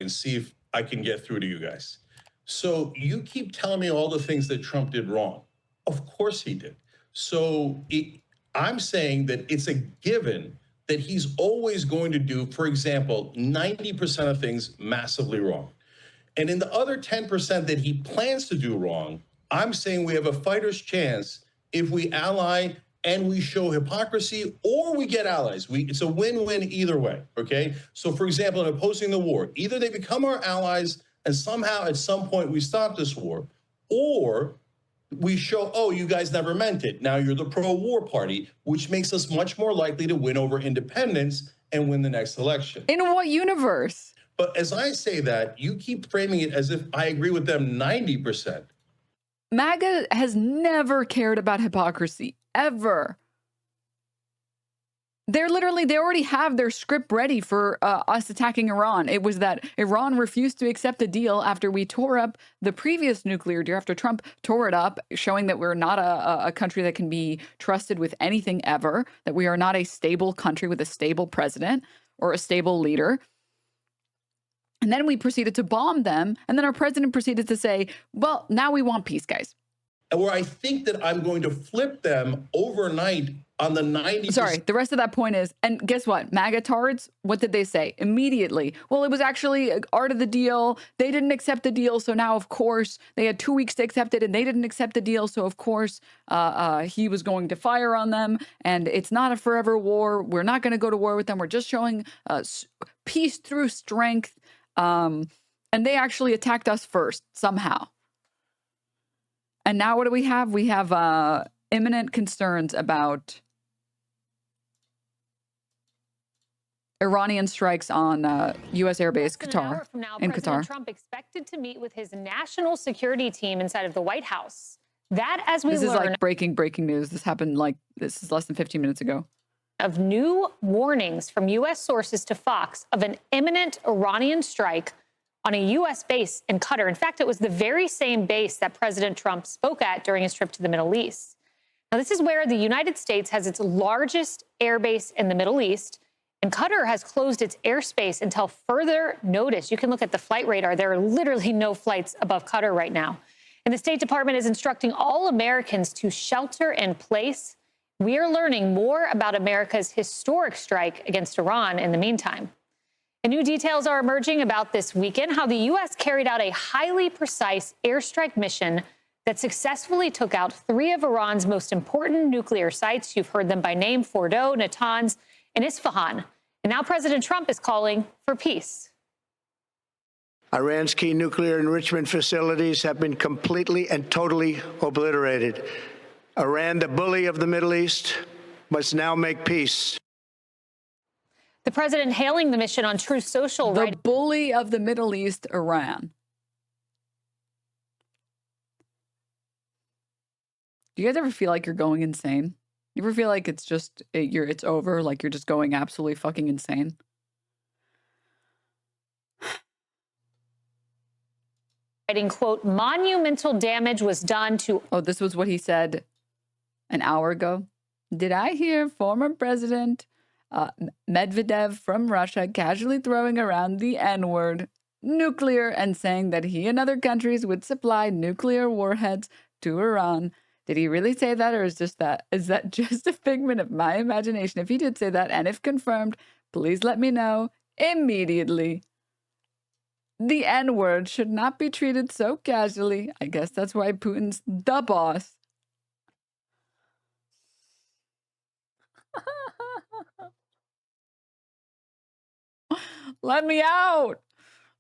and see if I can get through to you guys. So you keep telling me all the things that Trump did wrong. Of course he did. So I'm saying that it's a given that he's always going to do, for example, 90% of things massively wrong. And in the other 10% that he plans to do wrong, I'm saying we have a fighter's chance if we ally and we show hypocrisy, or we get allies. It's a win-win either way, okay? So for example, in opposing the war, either they become our allies and somehow at some point we stop this war, or we show, oh, you guys never meant it. Now you're the pro-war party, which makes us much more likely to win over independence and win the next election. In what universe? But as I say that, you keep framing it as if I agree with them 90%. MAGA has never cared about hypocrisy, ever. They already have their script ready for us attacking Iran. It was that Iran refused to accept a deal after we tore up the previous nuclear deal, after Trump tore it up, showing that we're not a country that can be trusted with anything ever, that we are not a stable country with a stable president or a stable leader. And then we proceeded to bomb them. And then our president proceeded to say, well, now we want peace, guys. And where I think that I'm going to flip them overnight on the 90%. Sorry, the rest of that point is, and guess what? MAGA tards, what did they say? Immediately. Well, it was actually art of the deal. They didn't accept the deal. So now, of course, they had 2 weeks to accept it and they didn't accept the deal. So, of course, he was going to fire on them. And it's not a forever war. We're not going to go to war with them. We're just showing peace through strength. And they actually attacked us first, somehow. And now what do we have? We have imminent concerns about Iranian strikes on U.S. airbase Qatar. In Qatar, Trump expected to meet with his national security team inside of the White House. That, as we learn, this is like breaking news. This happened this is less than 15 minutes ago. Of new warnings from U.S. sources to Fox of an imminent Iranian strike on a U.S. base in Qatar. In fact, it was the very same base that President Trump spoke at during his trip to the Middle East. Now, this is where the United States has its largest airbase in the Middle East, and Qatar has closed its airspace until further notice. You can look at the flight radar. There are literally no flights above Qatar right now. And the State Department is instructing all Americans to shelter in place. We are learning more about America's historic strike against Iran in the meantime. And new details are emerging about this weekend, how the U.S. carried out a highly precise airstrike mission that successfully took out 3 of Iran's most important nuclear sites. You've heard them by name: Fordow, Natanz, and Isfahan. And now President Trump is calling for peace. Iran's key nuclear enrichment facilities have been completely and totally obliterated. Iran, the bully of the Middle East, must now make peace. The president hailing the mission on Truth Social. The bully of the Middle East, Iran. Do you guys ever feel like you're going insane? You ever feel like it's over, like you're just going absolutely fucking insane? Writing, quote, monumental damage was done to... Oh, this was what he said an hour ago. Did I hear former President Medvedev from Russia casually throwing around the N-word, nuclear, and saying that he and other countries would supply nuclear warheads to Iran? Did he really say that, or is that just a figment of my imagination? If he did say that, and if confirmed, please let me know immediately. The N-word should not be treated so casually. I guess that's why Putin's the boss. Let me out.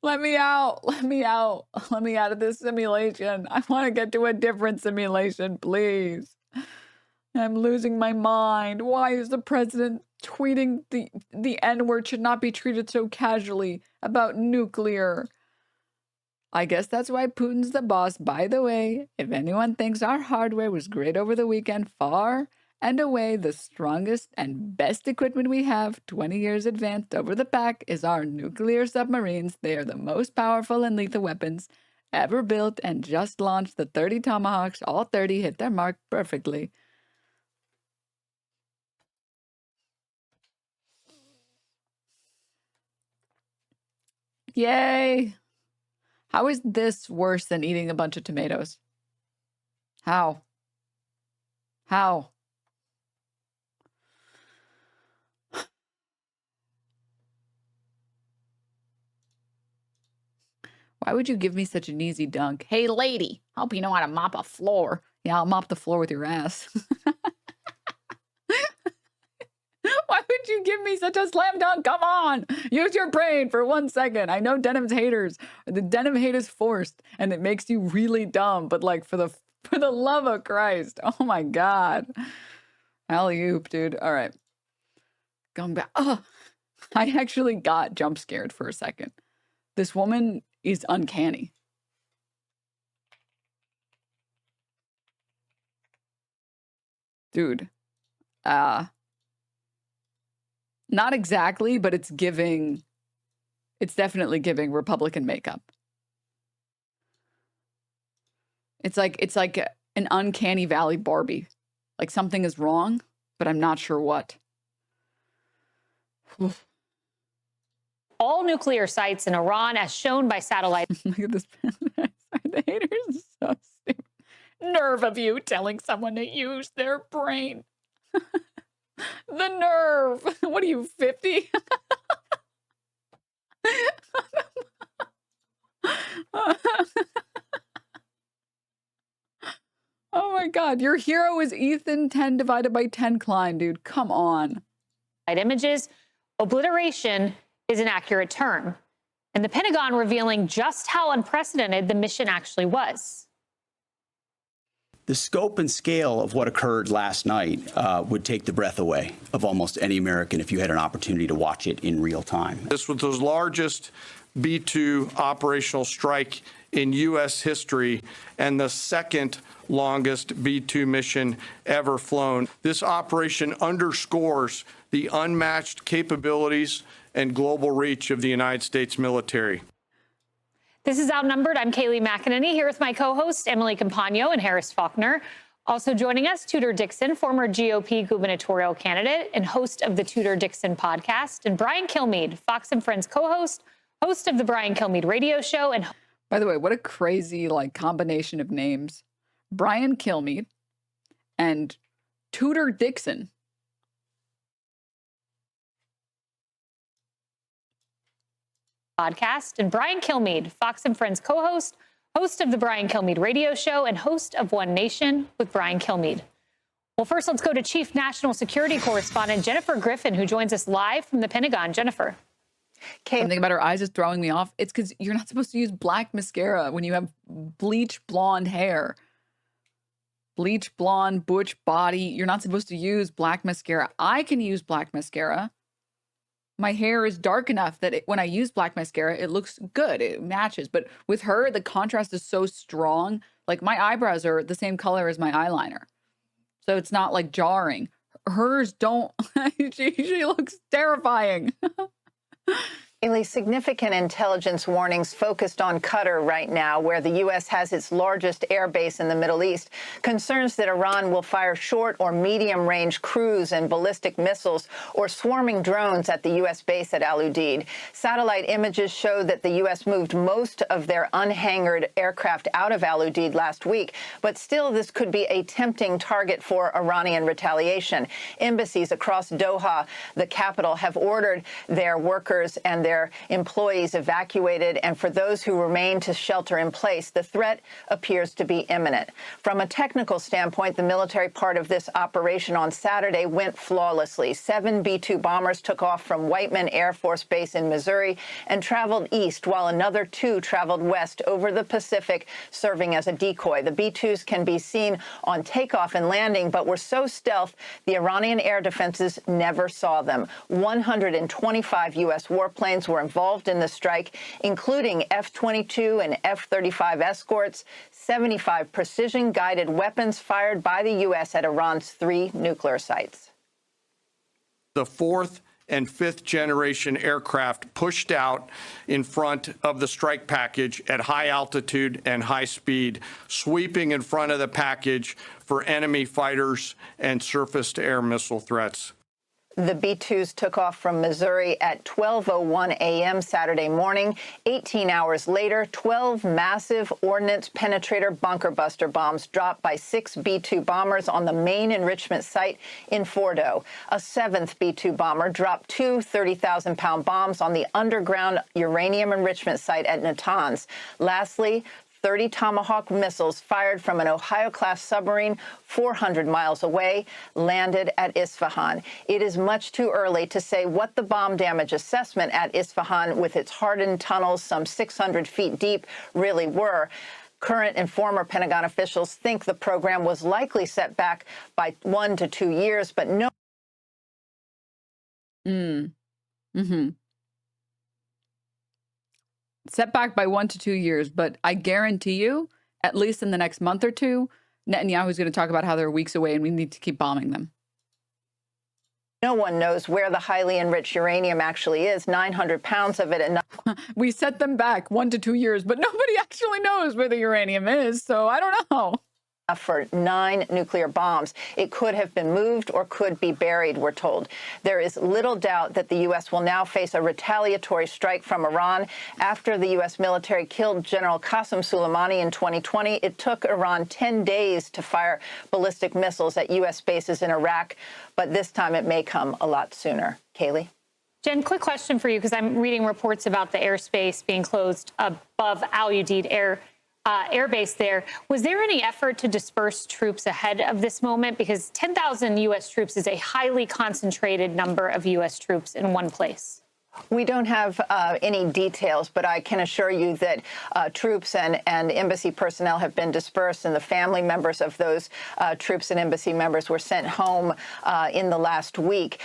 Let me out. Let me out. Let me out of this simulation. I want to get to a different simulation, please. I'm losing my mind. Why is the president tweeting the N-word should not be treated so casually about nuclear? I guess that's why Putin's the boss. By the way, if anyone thinks our hardware was great over the weekend, far and away the strongest and best equipment we have, 20 years advanced over the pack, is our nuclear submarines. They are the most powerful and lethal weapons ever built and just launched the 30 Tomahawks. All 30 hit their mark perfectly. Yay. How is this worse than eating a bunch of tomatoes? How? How? Why would you give me such an easy dunk? Hey, lady, hope you know how to mop a floor. Yeah, I'll mop the floor with your ass. Why would you give me such a slam dunk? Come on. Use your brain for 1 second. I know Denim's haters. The Denim hate is forced, and it makes you really dumb. But like, for the love of Christ. Oh, my God. Alley-oop, dude. All right. Going back. Oh, I actually got jump scared for a second. This woman is uncanny. Dude. Not exactly, but it's definitely giving Republican makeup. It's like an uncanny valley Barbie. Like something is wrong, but I'm not sure what. All nuclear sites in Iran, as shown by satellite. Look at this. The haters are so stupid. Nerve of you telling someone to use their brain. The nerve. What are you, 50? Oh my God. Your hero is Ethan 10 divided by 10 Klein, dude. Come on. Images, obliteration is an accurate term, and the Pentagon revealing just how unprecedented the mission actually was. The scope and scale of what occurred last night would take the breath away of almost any American if you had an opportunity to watch it in real time. This was the largest B-2 operational strike in U.S. history and the second longest B-2 mission ever flown. This operation underscores the unmatched capabilities and global reach of the United States military. This is Outnumbered. I'm Kayleigh McEnany here with my co-hosts Emily Campagno and Harris Faulkner. Also joining us, Tudor Dixon, former GOP gubernatorial candidate and host of the Tudor Dixon podcast, and Brian Kilmeade, Fox and Friends co-host, host of the Brian Kilmeade radio show. And by the way, what a crazy combination of names. Brian Kilmeade and Tudor Dixon. Podcast, and Brian Kilmeade, Fox and Friends co-host, host of the Brian Kilmeade radio show, and host of One Nation with Brian Kilmeade. Well, first, let's go to Chief National Security Correspondent Jennifer Griffin, who joins us live from the Pentagon. Jennifer. Something about her eyes is throwing me off. It's because you're not supposed to use black mascara when you have bleach blonde hair. Bleach blonde, butch body. You're not supposed to use black mascara. I can use black mascara. My hair is dark enough that when I use black mascara, it looks good. It matches. But with her, the contrast is so strong. Like, my eyebrows are the same color as my eyeliner. So it's not like jarring. Hers don't. She looks terrifying. Significant intelligence warnings focused on Qatar right now, where the U.S. has its largest air base in the Middle East. Concerns that Iran will fire short or medium-range cruise and ballistic missiles or swarming drones at the U.S. base at Al Udeid. Satellite images show that the U.S. moved most of their unhangared aircraft out of Al Udeid last week, but still this could be a tempting target for Iranian retaliation. Embassies across Doha, the capital, have ordered their workers and their employees evacuated, and for those who remain to shelter in place, the threat appears to be imminent. From a technical standpoint, the military part of this operation on Saturday went flawlessly. 7 B-2 bombers took off from Whiteman Air Force Base in Missouri and traveled east, while another 2 traveled west over the Pacific, serving as a decoy. The B-2s can be seen on takeoff and landing, but were so stealth the Iranian air defenses never saw them. 125 U.S. warplanes were involved in the strike, including F-22 and F-35 escorts, 75 precision-guided weapons fired by the U.S. at Iran's 3 nuclear sites. The 4th and 5th generation aircraft pushed out in front of the strike package at high altitude and high speed, sweeping in front of the package for enemy fighters and surface-to-air missile threats. The B-2s took off from Missouri at 12:01 a.m. Saturday morning. 18 hours later, 12 massive ordnance penetrator bunker buster bombs dropped by 6 B-2 bombers on the main enrichment site in Fordo. A 7th B-2 bomber dropped 2 30,000-pound bombs on the underground uranium enrichment site at Natanz. Lastly, 30 Tomahawk missiles fired from an Ohio-class submarine 400 miles away landed at Isfahan. It is much too early to say what the bomb damage assessment at Isfahan, with its hardened tunnels some 600 feet deep, really were. Current and former Pentagon officials think the program was likely set back by 1 to 2 years, but no. Set back by 1 to 2 years, but I guarantee you, at least in the next month or two, Netanyahu's going to talk about how they're weeks away and we need to keep bombing them. No one knows where the highly enriched uranium actually is, 900 pounds of it. And We set them back 1 to 2 years, but nobody actually knows where the uranium is, so I don't know. For 9 nuclear bombs. It could have been moved or could be buried, we're told. There is little doubt that the U.S. will now face a retaliatory strike from Iran. After the U.S. military killed General Qasem Soleimani in 2020, it took Iran 10 days to fire ballistic missiles at U.S. bases in Iraq, but this time it may come a lot sooner. Kayleigh? Jen, quick question for you, because I'm reading reports about the airspace being closed above Al Udeid Air Base there. Was there any effort to disperse troops ahead of this moment? Because 10,000 U.S. troops is a highly concentrated number of U.S. troops in one place. We don't have any details, but I can assure you that troops and embassy personnel have been dispersed, and the family members of those troops and embassy members were sent home in the last week.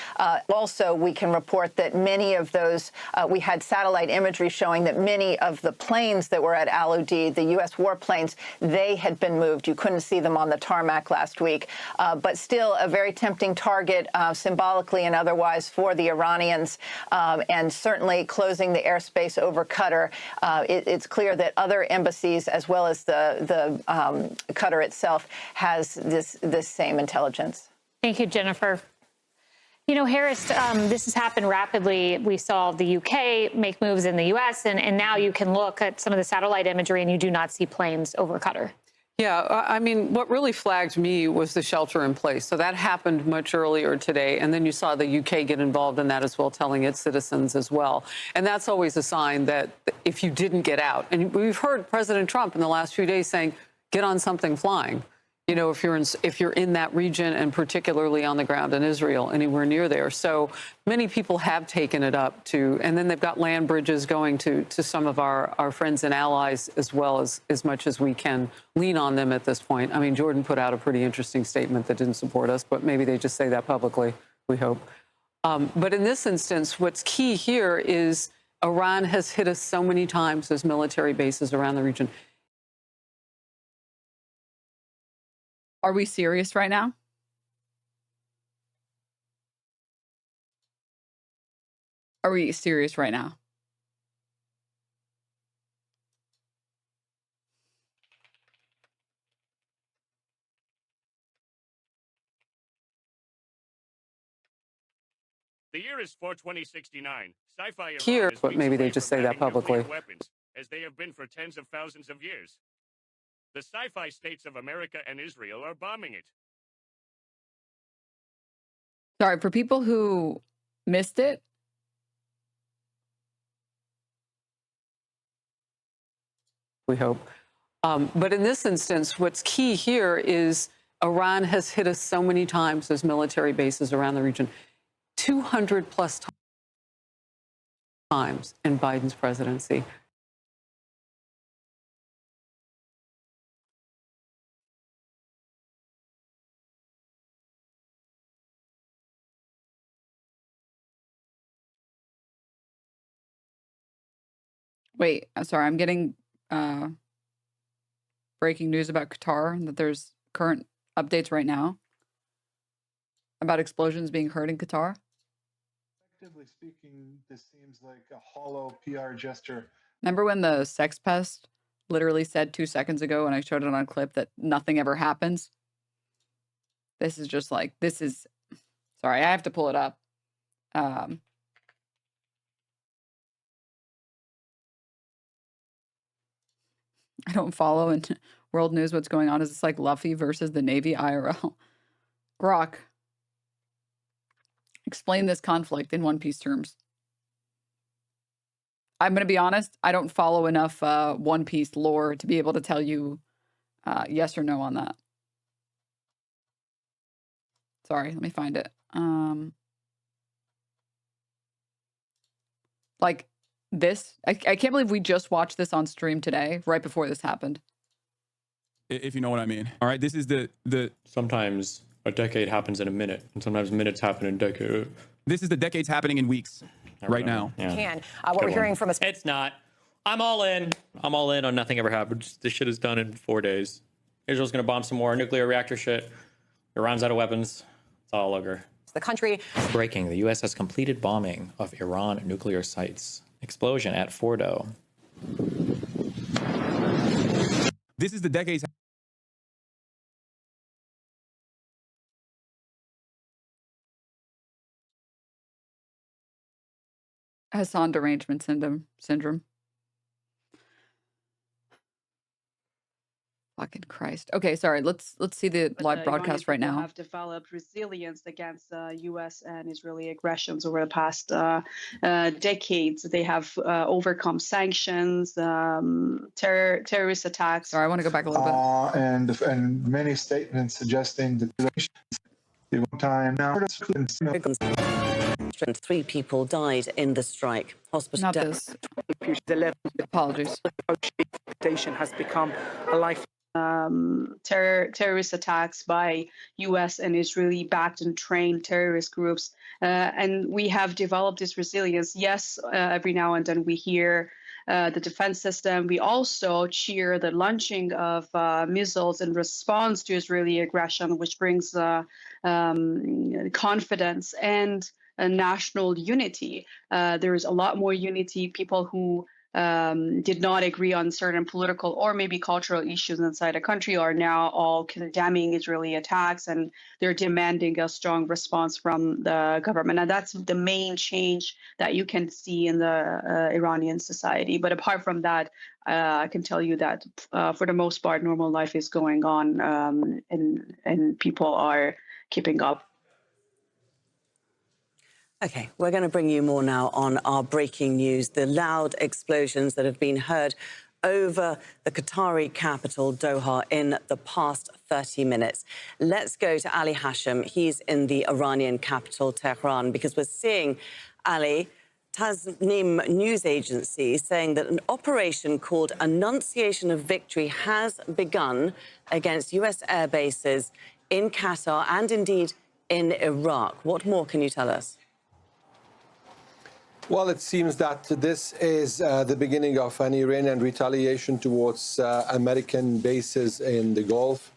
Also, we can report that many of those, we had satellite imagery showing that many of the planes that were at Al Udeid, the U.S. warplanes, they had been moved. You couldn't see them on the tarmac last week, but still a very tempting target symbolically and otherwise for the Iranians, and certainly closing the airspace over Qatar. It's clear that other embassies, as well as the Qatar itself, has this same intelligence. Thank you, Jennifer. You know, Harris, this has happened rapidly. We saw the UK make moves in the US, and now you can look at some of the satellite imagery and you do not see planes over Qatar. Yeah, I mean, what really flagged me was the shelter in place. So that happened much earlier today. And then you saw the UK get involved in that as well, telling its citizens as well. And that's always a sign that if you didn't get out, and we've heard President Trump in the last few days saying, get on something flying. You know, if you're in that region, and particularly on the ground in Israel, anywhere near there. So many people have taken it up to, and then they've got land bridges going to some of our friends and allies, as well as much as we can lean on them at this point. I mean, Jordan put out a pretty interesting statement that didn't support us, but maybe they just say that publicly, we hope. But in this instance, what's key here is Iran has hit us so many times as military bases around the region. Are we serious right now? Are we serious right now? The year is 42069. Sci-fi Here, Iran is but weeks maybe they away just from say that banning nuclear publicly. Weapons, as they have been for tens of thousands of years. The sci-fi states of America and Israel are bombing it. Sorry, for people who missed it, we hope. But in this instance, what's key here is Iran has hit us so many times as military bases around the region, 200 plus times in Biden's presidency. wait, sorry, I'm getting breaking news about Qatar, that there's current updates right now about explosions being heard in Qatar. Effectively speaking, this seems like a hollow PR gesture. Remember when the sex pest literally said 2 seconds ago, and I showed it on a clip, that nothing ever happens? This is just like, this is, sorry, I have to pull it up. I don't follow in world news what's going on. Is this like Luffy versus the Navy IRL? Grok, explain this conflict in One Piece terms. I'm going to be honest, I don't follow enough One Piece lore to be able to tell you yes or no on that. Sorry, let me find it. Like this, I can't believe we just watched this on stream today, right before this happened. If you know what I mean. All right, this is the Sometimes a decade happens in a minute, and sometimes minutes happen in a decade. This is the decades happening in weeks right now. Yeah. What we're hearing from a... It's not. I'm all in. I'm all in on nothing ever happens. This shit is done in 4 days. Israel's going to bomb some more nuclear reactor shit. Iran's out of weapons. It's all over. The country... Breaking. The U.S. has completed bombing of Iran nuclear sites. Explosion at Fordo. This is the decades... Hassan derangement syndrome. Fucking Christ. Okay, sorry. Let's see the live broadcast right now. Have developed resilience against U.S. and Israeli aggressions over the past decades. They have overcome sanctions, terrorist attacks. Sorry, I want to go back a little bit. And many statements suggesting that the one time now. 3 people died in the strike. Hospital Not this. Apologies. Has become a life. Terrorist attacks by U.S. and Israeli-backed and trained terrorist groups, and we have developed this resilience. Yes, every now and then we hear the defense system. We also cheer the launching of missiles in response to Israeli aggression, which brings confidence and national unity. There is a lot more unity. People who did not agree on certain political or maybe cultural issues inside a country are now all condemning Israeli attacks, and they're demanding a strong response from the government. And that's the main change that you can see in the Iranian society. But apart from that, I can tell you that for the most part, normal life is going on, and people are keeping up. Okay, we're going to bring you more now on our breaking news, the loud explosions that have been heard over the Qatari capital, Doha, in the past 30 minutes. Let's go to Ali Hashem. He's in the Iranian capital, Tehran, because we're seeing, Ali, Tasnim news agency saying that an operation called Annunciation of Victory has begun against U.S. air bases in Qatar and indeed in Iraq. What more can you tell us? Well, it seems that this is the beginning of an Iranian retaliation towards American bases in the Gulf.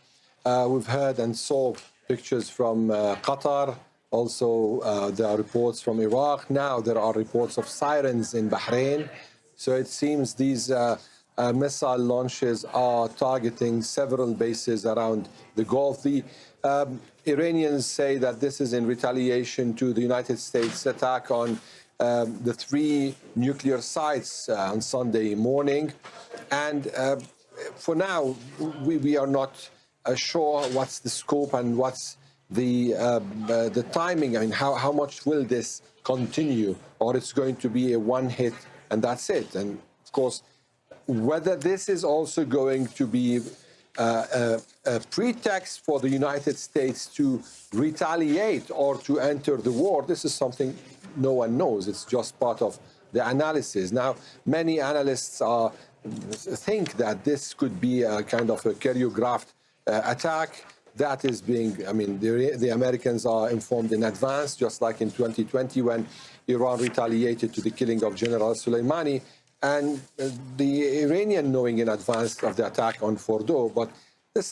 We've heard and saw pictures from Qatar. Also, there are reports from Iraq. Now there are reports of sirens in Bahrain. So it seems these missile launches are targeting several bases around the Gulf. The Iranians say that this is in retaliation to the United States attack on the 3 nuclear sites on Sunday morning. And for now, we are not sure what's the scope and what's the timing. I mean, how much will this continue? Or it's going to be a one hit and that's it. And of course, whether this is also going to be a pretext for the United States to retaliate or to enter the war, this is something no one knows. It's just part of the analysis. Now, many analysts think that this could be a kind of a choreographed attack that is being, I mean, the Americans are informed in advance, just like in 2020 when Iran retaliated to the killing of General Soleimani, and the Iranian knowing in advance of the attack on Fordo. But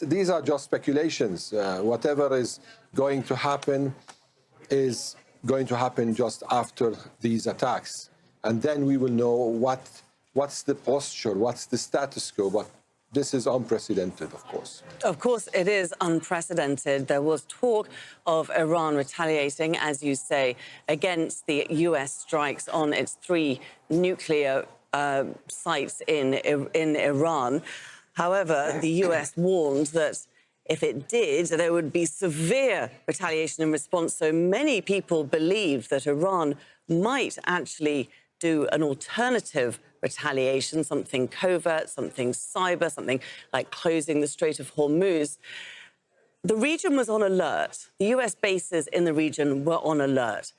these are just speculations. Whatever is going to happen is going to happen just after these attacks. And then we will know what's the posture, what's the status quo. But this is unprecedented, of course. Of course, it is unprecedented. There was talk of Iran retaliating, as you say, against the U.S. strikes on its 3 nuclear sites in Iran. However, the U.S. warned that if it did, there would be severe retaliation in response. So many people believed that Iran might actually do an alternative retaliation, something covert, something cyber, something like closing the Strait of Hormuz. The region was on alert. The US bases in the region were on alert.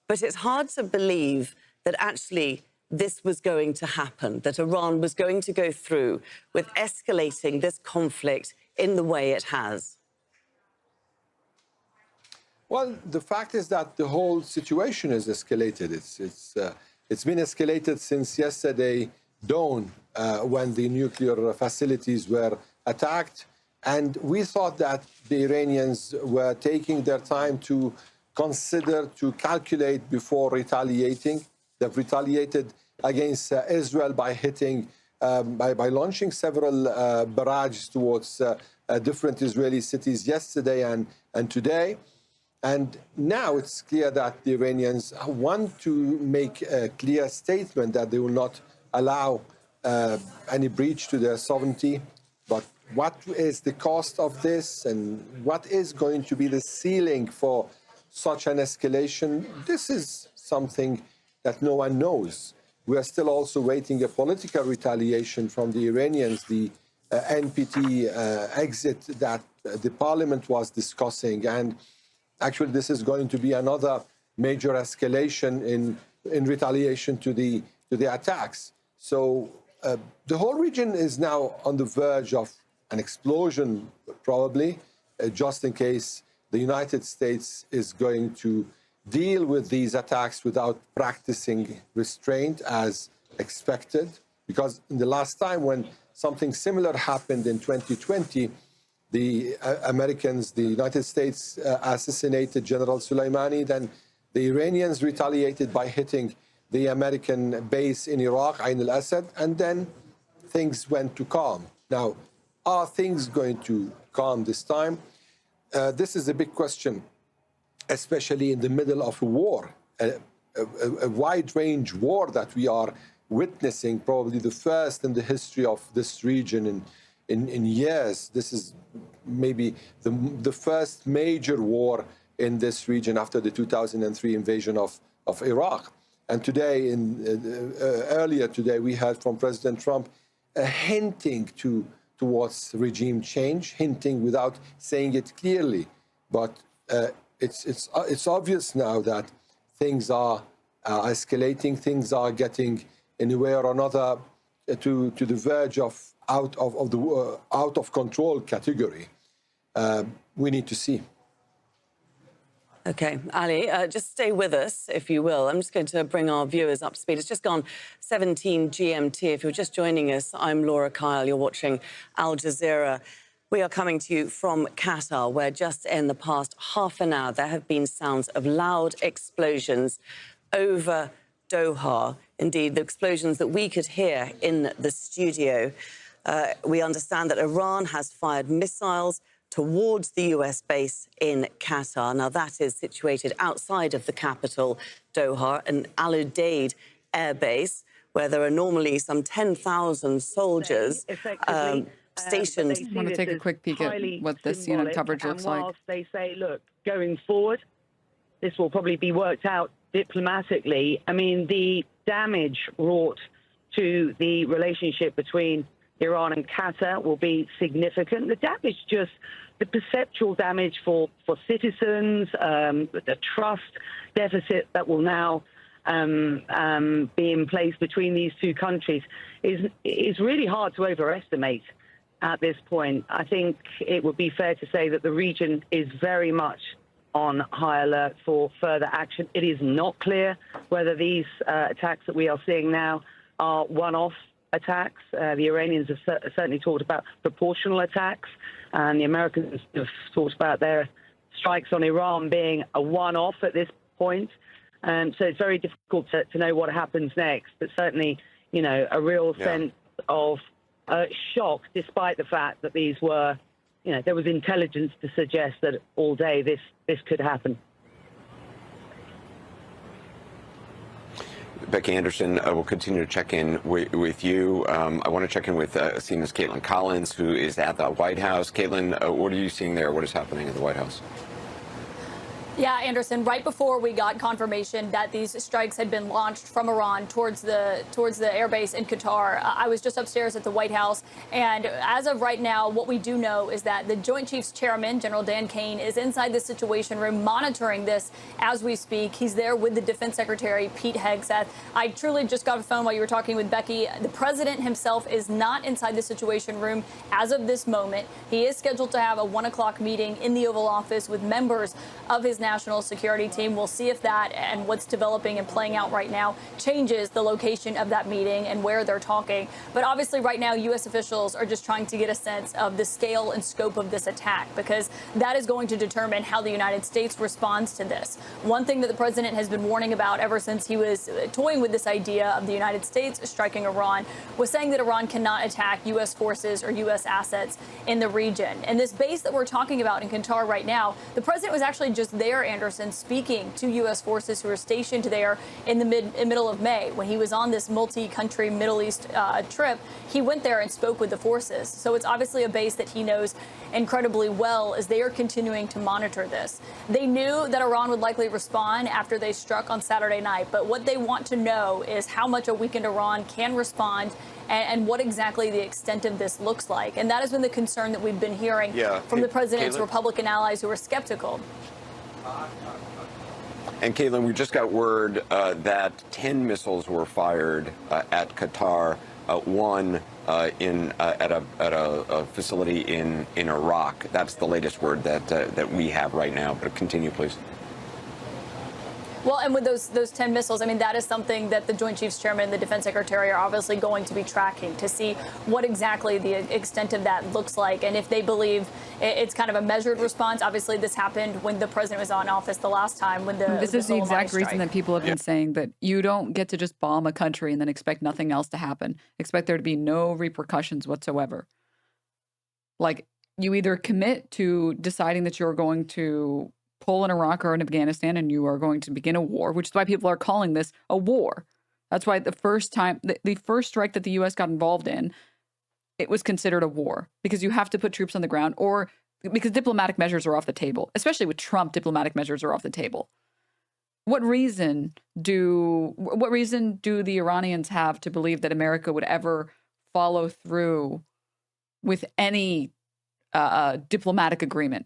But it's hard to believe that actually this was going to happen, that Iran was going to go through with escalating this conflict in the way it has. Well, the fact is that the whole situation is escalated. It's been escalated since yesterday dawn when the nuclear facilities were attacked. And we thought that the Iranians were taking their time to consider, to calculate before retaliating. They've retaliated against Israel by hitting, by launching several barrages towards different Israeli cities yesterday and today. And now it's clear that the Iranians want to make a clear statement that they will not allow any breach to their sovereignty. But what is the cost of this, and what is going to be the ceiling for such an escalation? This is something that no one knows. We are still also waiting a political retaliation from the Iranians, the NPT exit that the parliament was discussing. And actually, this is going to be another major escalation in retaliation to the attacks. So the whole region is now on the verge of an explosion, probably, just in case the United States is going to deal with these attacks without practicing restraint as expected. Because in the last time when something similar happened in 2020, the Americans, the United States assassinated General Soleimani. Then the Iranians retaliated by hitting the American base in Iraq, Ain al-Assad, and then things went to calm. Now, are things going to calm this time? This is a big question, especially in the middle of a war, a wide-range war that we are witnessing, probably the first in the history of this region in years. This is maybe the first major war in this region after the 2003 invasion of Iraq. And today, earlier today, we heard from President Trump hinting towards regime change, hinting without saying it clearly. But it's obvious now that things are escalating, things are getting in a way or another to the verge of out of control category. We need to see. OK, Ali, just stay with us, if you will. I'm just going to bring our viewers up to speed. It's just gone 17 GMT. If you're just joining us, I'm Laura Kyle. You're watching Al Jazeera. We are coming to you from Qatar, where just in the past half an hour, there have been sounds of loud explosions over Doha. Indeed, the explosions that we could hear in the studio. We understand that Iran has fired missiles towards the US base in Qatar. Now, that is situated outside of the capital, Doha, an Al Udeid air base, where there are normally some 10,000 soldiers stationed. I want to take a quick peek at what this coverage looks like. Whilst they say, look, going forward, this will probably be worked out diplomatically. I mean, the damage wrought to the relationship between Iran and Qatar will be significant. The damage, just the perceptual damage for citizens, the trust deficit that will now be in place between these two countries is really hard to overestimate at this point. I think it would be fair to say that the region is very much on high alert for further action. It is not clear whether these attacks that we are seeing now are one-off attacks. The Iranians have certainly talked about proportional attacks, and the Americans have talked about their strikes on Iran being a one-off at this point. So it's very difficult to know what happens next. But certainly, a real sense of shocked, despite the fact that these were, there was intelligence to suggest that all day this could happen. Becky Anderson, we'll continue to check in with you. I want to check in with CNN's Caitlin Collins, who is at the White House. Caitlin, what are you seeing there? What is happening at the White House? Yeah, Anderson, right before we got confirmation that these strikes had been launched from Iran towards the airbase in Qatar, I was just upstairs at the White House. And as of right now, what we do know is that the Joint Chiefs Chairman, General Dan Kane, is inside the Situation Room monitoring this as we speak. He's there with the Defense Secretary, Pete Hegseth. I truly just got a phone while you were talking with Becky. The president himself is not inside the Situation Room as of this moment. He is scheduled to have a 1 o'clock meeting in the Oval Office with members of his national security team. We'll see if that and what's developing and playing out right now changes the location of that meeting and where they're talking. But obviously right now, U.S. officials are just trying to get a sense of the scale and scope of this attack, because that is going to determine how the United States responds to this. One thing that the president has been warning about ever since he was toying with this idea of the United States striking Iran was saying that Iran cannot attack U.S. forces or U.S. assets in the region. And this base that we're talking about in Qatar right now, the president was actually just there, Anderson, speaking to U.S. forces who are stationed there in the middle of May. When he was on this multi-country Middle East trip, he went there and spoke with the forces. So it's obviously a base that he knows incredibly well as they are continuing to monitor this. They knew that Iran would likely respond after they struck on Saturday night, but what they want to know is how much a weakened Iran can respond and what exactly the extent of this looks like. And that has been the concern that we've been hearing from the president's Republican allies who are skeptical. And Caitlin, we just got word that 10 missiles were fired at Qatar, one at a facility in Iraq. That's the latest word that we have right now. But continue, please. Well, and with those 10 missiles, I mean, that is something that the Joint Chiefs Chairman and the Defense Secretary are obviously going to be tracking to see what exactly the extent of that looks like. And if they believe it's kind of a measured response, obviously this happened when the president was on office the last time. This is the exact reason that people have been saying that you don't get to just bomb a country and then expect nothing else to happen. Expect there to be no repercussions whatsoever. Like, you either commit to deciding that you're going to pull in Iraq or in Afghanistan and you are going to begin a war, which is why people are calling this a war. That's why the first strike that the U.S. got involved in, it was considered a war, because you have to put troops on the ground, or because diplomatic measures are off the table. Especially with Trump, diplomatic measures are off the table. What reason do the Iranians have to believe that America would ever follow through with any diplomatic agreement?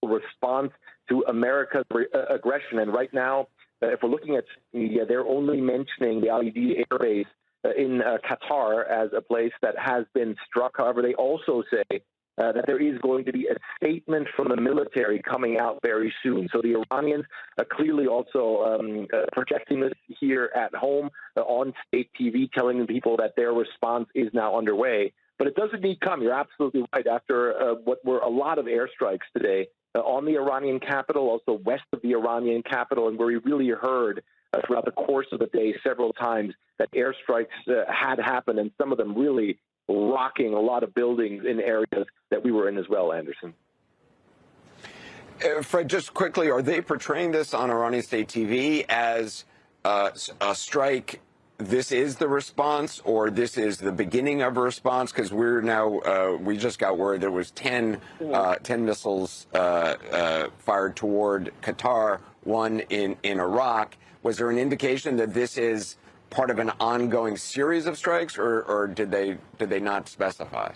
Response to America's aggression. And right now, if we're looking at media, they're only mentioning the Al-Udeid air base in Qatar as a place that has been struck. However, they also say that there is going to be a statement from the military coming out very soon. So the Iranians are clearly also projecting this here at home on state TV, telling the people that their response is now underway. But it doesn't need come. You're absolutely right. After what were a lot of airstrikes today on the Iranian capital, also west of the Iranian capital, and where we really heard throughout the course of the day several times that airstrikes had happened, and some of them really rocking a lot of buildings in areas that we were in as well, Anderson. Fred, just quickly, are they portraying this on Iranian state TV as a strike? This is the response, or this is the beginning of a response? Because we're now, we just got word there was 10 missiles fired toward Qatar, one in Iraq. Was there an indication that this is part of an ongoing series of strikes, or did they not specify?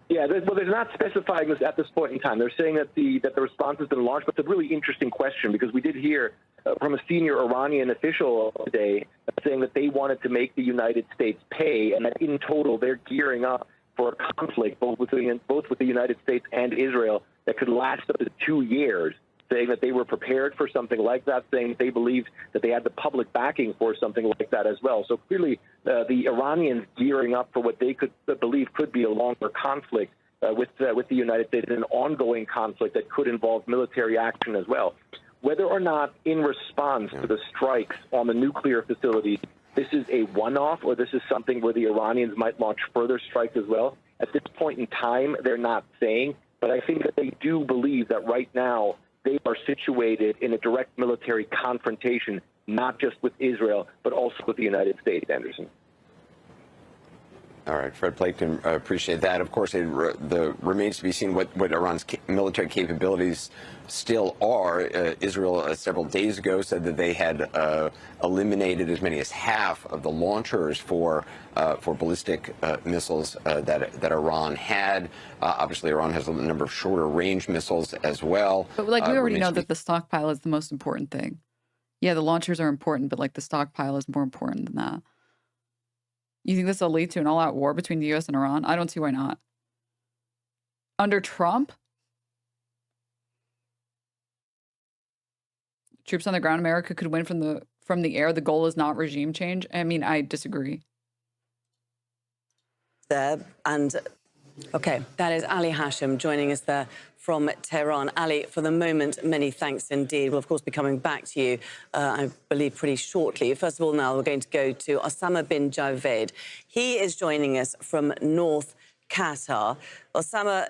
Yeah, well, they're not specifying this at this point in time. They're saying that the response has been launched, but it's a really interesting question, because we did hear from a senior Iranian official today saying that they wanted to make the United States pay, and that in total they're gearing up for a conflict both with the United States and Israel that could last up to 2 years, saying that they were prepared for something like that, saying that they believed that they had the public backing for something like that as well. So clearly the Iranians gearing up for what they could believe could be a longer conflict with the United States, and an ongoing conflict that could involve military action as well. whether or not in response to the strikes on the nuclear facilities, this is a one-off or this is something where the Iranians might launch further strikes as well. At this point in time, they're not saying, but I think that they do believe that right now they are situated in a direct military confrontation, not just with Israel, but also with the United States, Anderson. All right, Fred Plaken, appreciate that. Of course, the remains to be seen what Iran's military capabilities still are. Israel, several days ago, said that they had eliminated as many as half of the launchers for ballistic missiles that Iran had. Obviously, Iran has a number of shorter-range missiles as well. But like we already know that the stockpile is the most important thing. Yeah, the launchers are important, but like the stockpile is more important than that. You think this will lead to an all-out war between the U.S. and Iran? I don't see why not. Under Trump, troops on the ground, America could win from the air. The goal is not regime change. I mean, I disagree. There and okay, that is Ali Hashim joining us there from Tehran. Ali, for the moment, many thanks indeed. We'll, of course, be coming back to you, I believe, pretty shortly. First of all, now we're going to go to Osama bin Javed. He is joining us from North Qatar. Osama,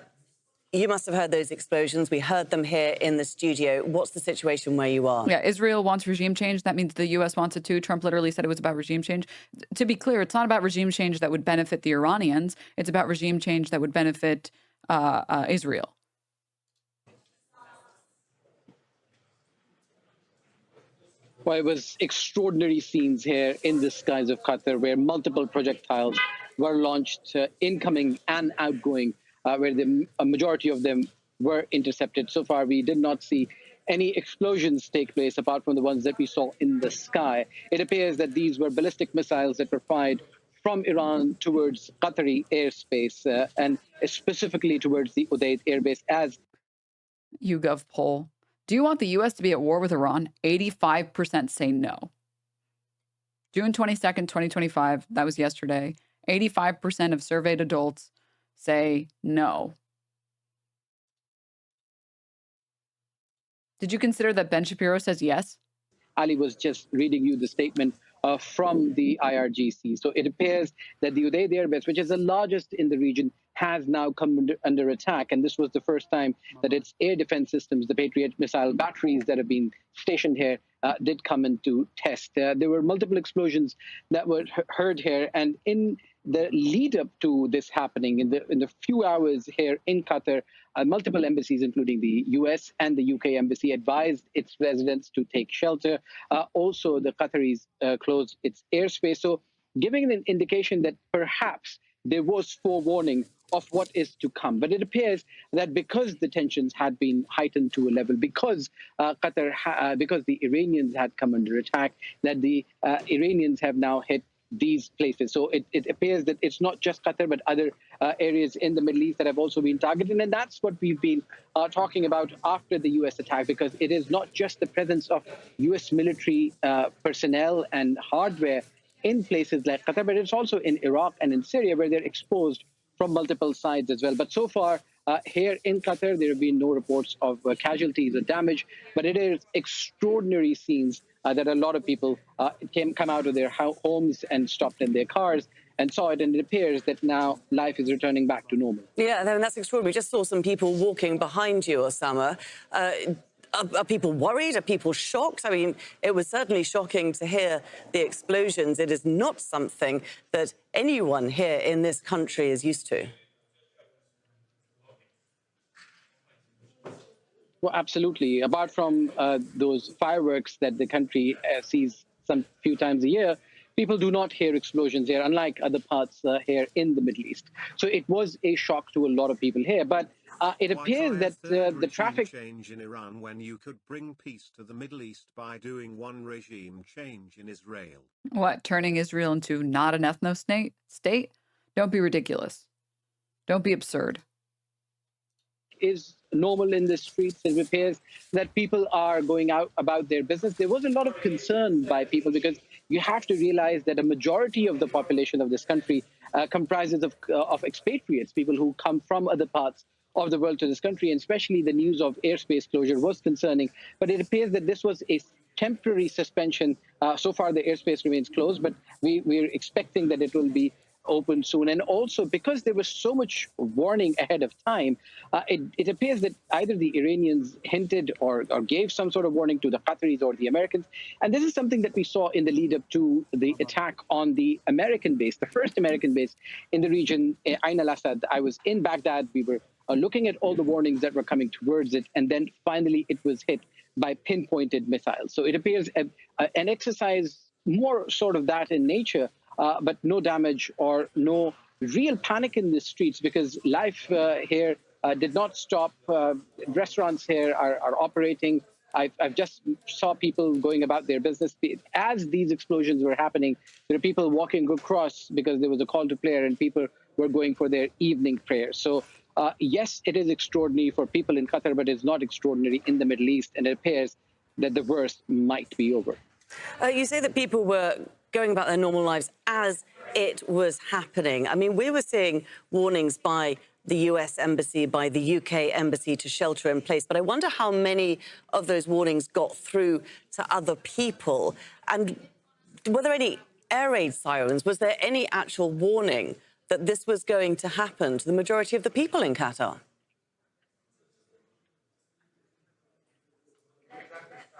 you must have heard those explosions. We heard them here in the studio. What's the situation where you are? Yeah, Israel wants regime change. That means the U.S. wants it too. Trump literally said it was about regime change. To be clear, it's not about regime change that would benefit the Iranians. It's about regime change that would benefit Israel. Well, it was extraordinary scenes here in the skies of Qatar where multiple projectiles were launched, incoming and outgoing, where a majority of them were intercepted. So far, we did not see any explosions take place apart from the ones that we saw in the sky. It appears that these were ballistic missiles that were fired from Iran towards Qatari airspace and specifically towards the Udeid airbase. As YouGov poll. Do you want the U.S. to be at war with Iran? 85% say no. June 22nd, 2025, that was yesterday. 85% of surveyed adults say no. Did you consider that Ben Shapiro says yes? Ali was just reading you the statement from the IRGC. So it appears that the Udeid airbase, which is the largest in the region, has now come under attack. And this was the first time that its air defense systems, the Patriot missile batteries that have been stationed here, did come into test. There were multiple explosions that were heard here. And in the lead up to this happening, in the few hours here in Qatar, multiple embassies, including the US and the UK embassy, advised its residents to take shelter. Also, the Qataris closed its airspace. So giving an indication that perhaps there was forewarning of what is to come. But it appears that because the tensions had been heightened to a level, because because the Iranians had come under attack, that the Iranians have now hit these places. So it appears that it's not just Qatar, but other areas in the Middle East that have also been targeted. And that's what we've been talking about after the U.S. attack, because it is not just the presence of U.S. military personnel and hardware in places like Qatar, but it's also in Iraq and in Syria, where they're exposed from multiple sides as well. But so far, here in Qatar, there have been no reports of casualties or damage, but it is extraordinary scenes that a lot of people come out of their homes and stopped in their cars and saw it, and it appears that now life is returning back to normal. Yeah, I mean, that's extraordinary. We just saw some people walking behind you, Osama. Are people worried? Are people shocked? I mean, it was certainly shocking to hear the explosions. It is not something that anyone here in this country is used to. Well, absolutely. Apart from those fireworks that the country sees some few times a year, people do not hear explosions here, unlike other parts here in the Middle East. So it was a shock to a lot of people here. But it appears that the traffic change in Iran when you could bring peace to the Middle East by doing one regime change in Israel. What, turning Israel into not an ethno-state? Don't be ridiculous. Don't be absurd. Is normal in the streets. It appears that people are going out about their business. There was a lot of concern by people because you have to realize that a majority of the population of this country comprises of expatriates, people who come from other parts of the world to this country, and especially the news of airspace closure was concerning. But it appears that this was a temporary suspension. So far, the airspace remains closed, but we're expecting that it will be open soon. And also, because there was so much warning ahead of time, it appears that either the Iranians hinted or gave some sort of warning to the Qataris or the Americans. And this is something that we saw in the lead up to the attack on the American base, the first American base in the region, Ain al-Assad. I was in Baghdad. We were looking at all the warnings that were coming towards it. And then finally, it was hit by pinpointed missiles. So it appears an exercise more sort of that in nature, but no damage or no real panic in the streets, because life here did not stop. Restaurants here are operating. I've just saw people going about their business. As these explosions were happening, there are people walking across because there was a call to prayer and people were going for their evening prayer. So yes, it is extraordinary for people in Qatar, but it's not extraordinary in the Middle East. And it appears that the worst might be over. You say that people were going about their normal lives as it was happening. I mean, we were seeing warnings by the US Embassy, by the UK Embassy to shelter in place. But I wonder how many of those warnings got through to other people. And were there any air raid sirens? Was there any actual warning that this was going to happen to the majority of the people in Qatar?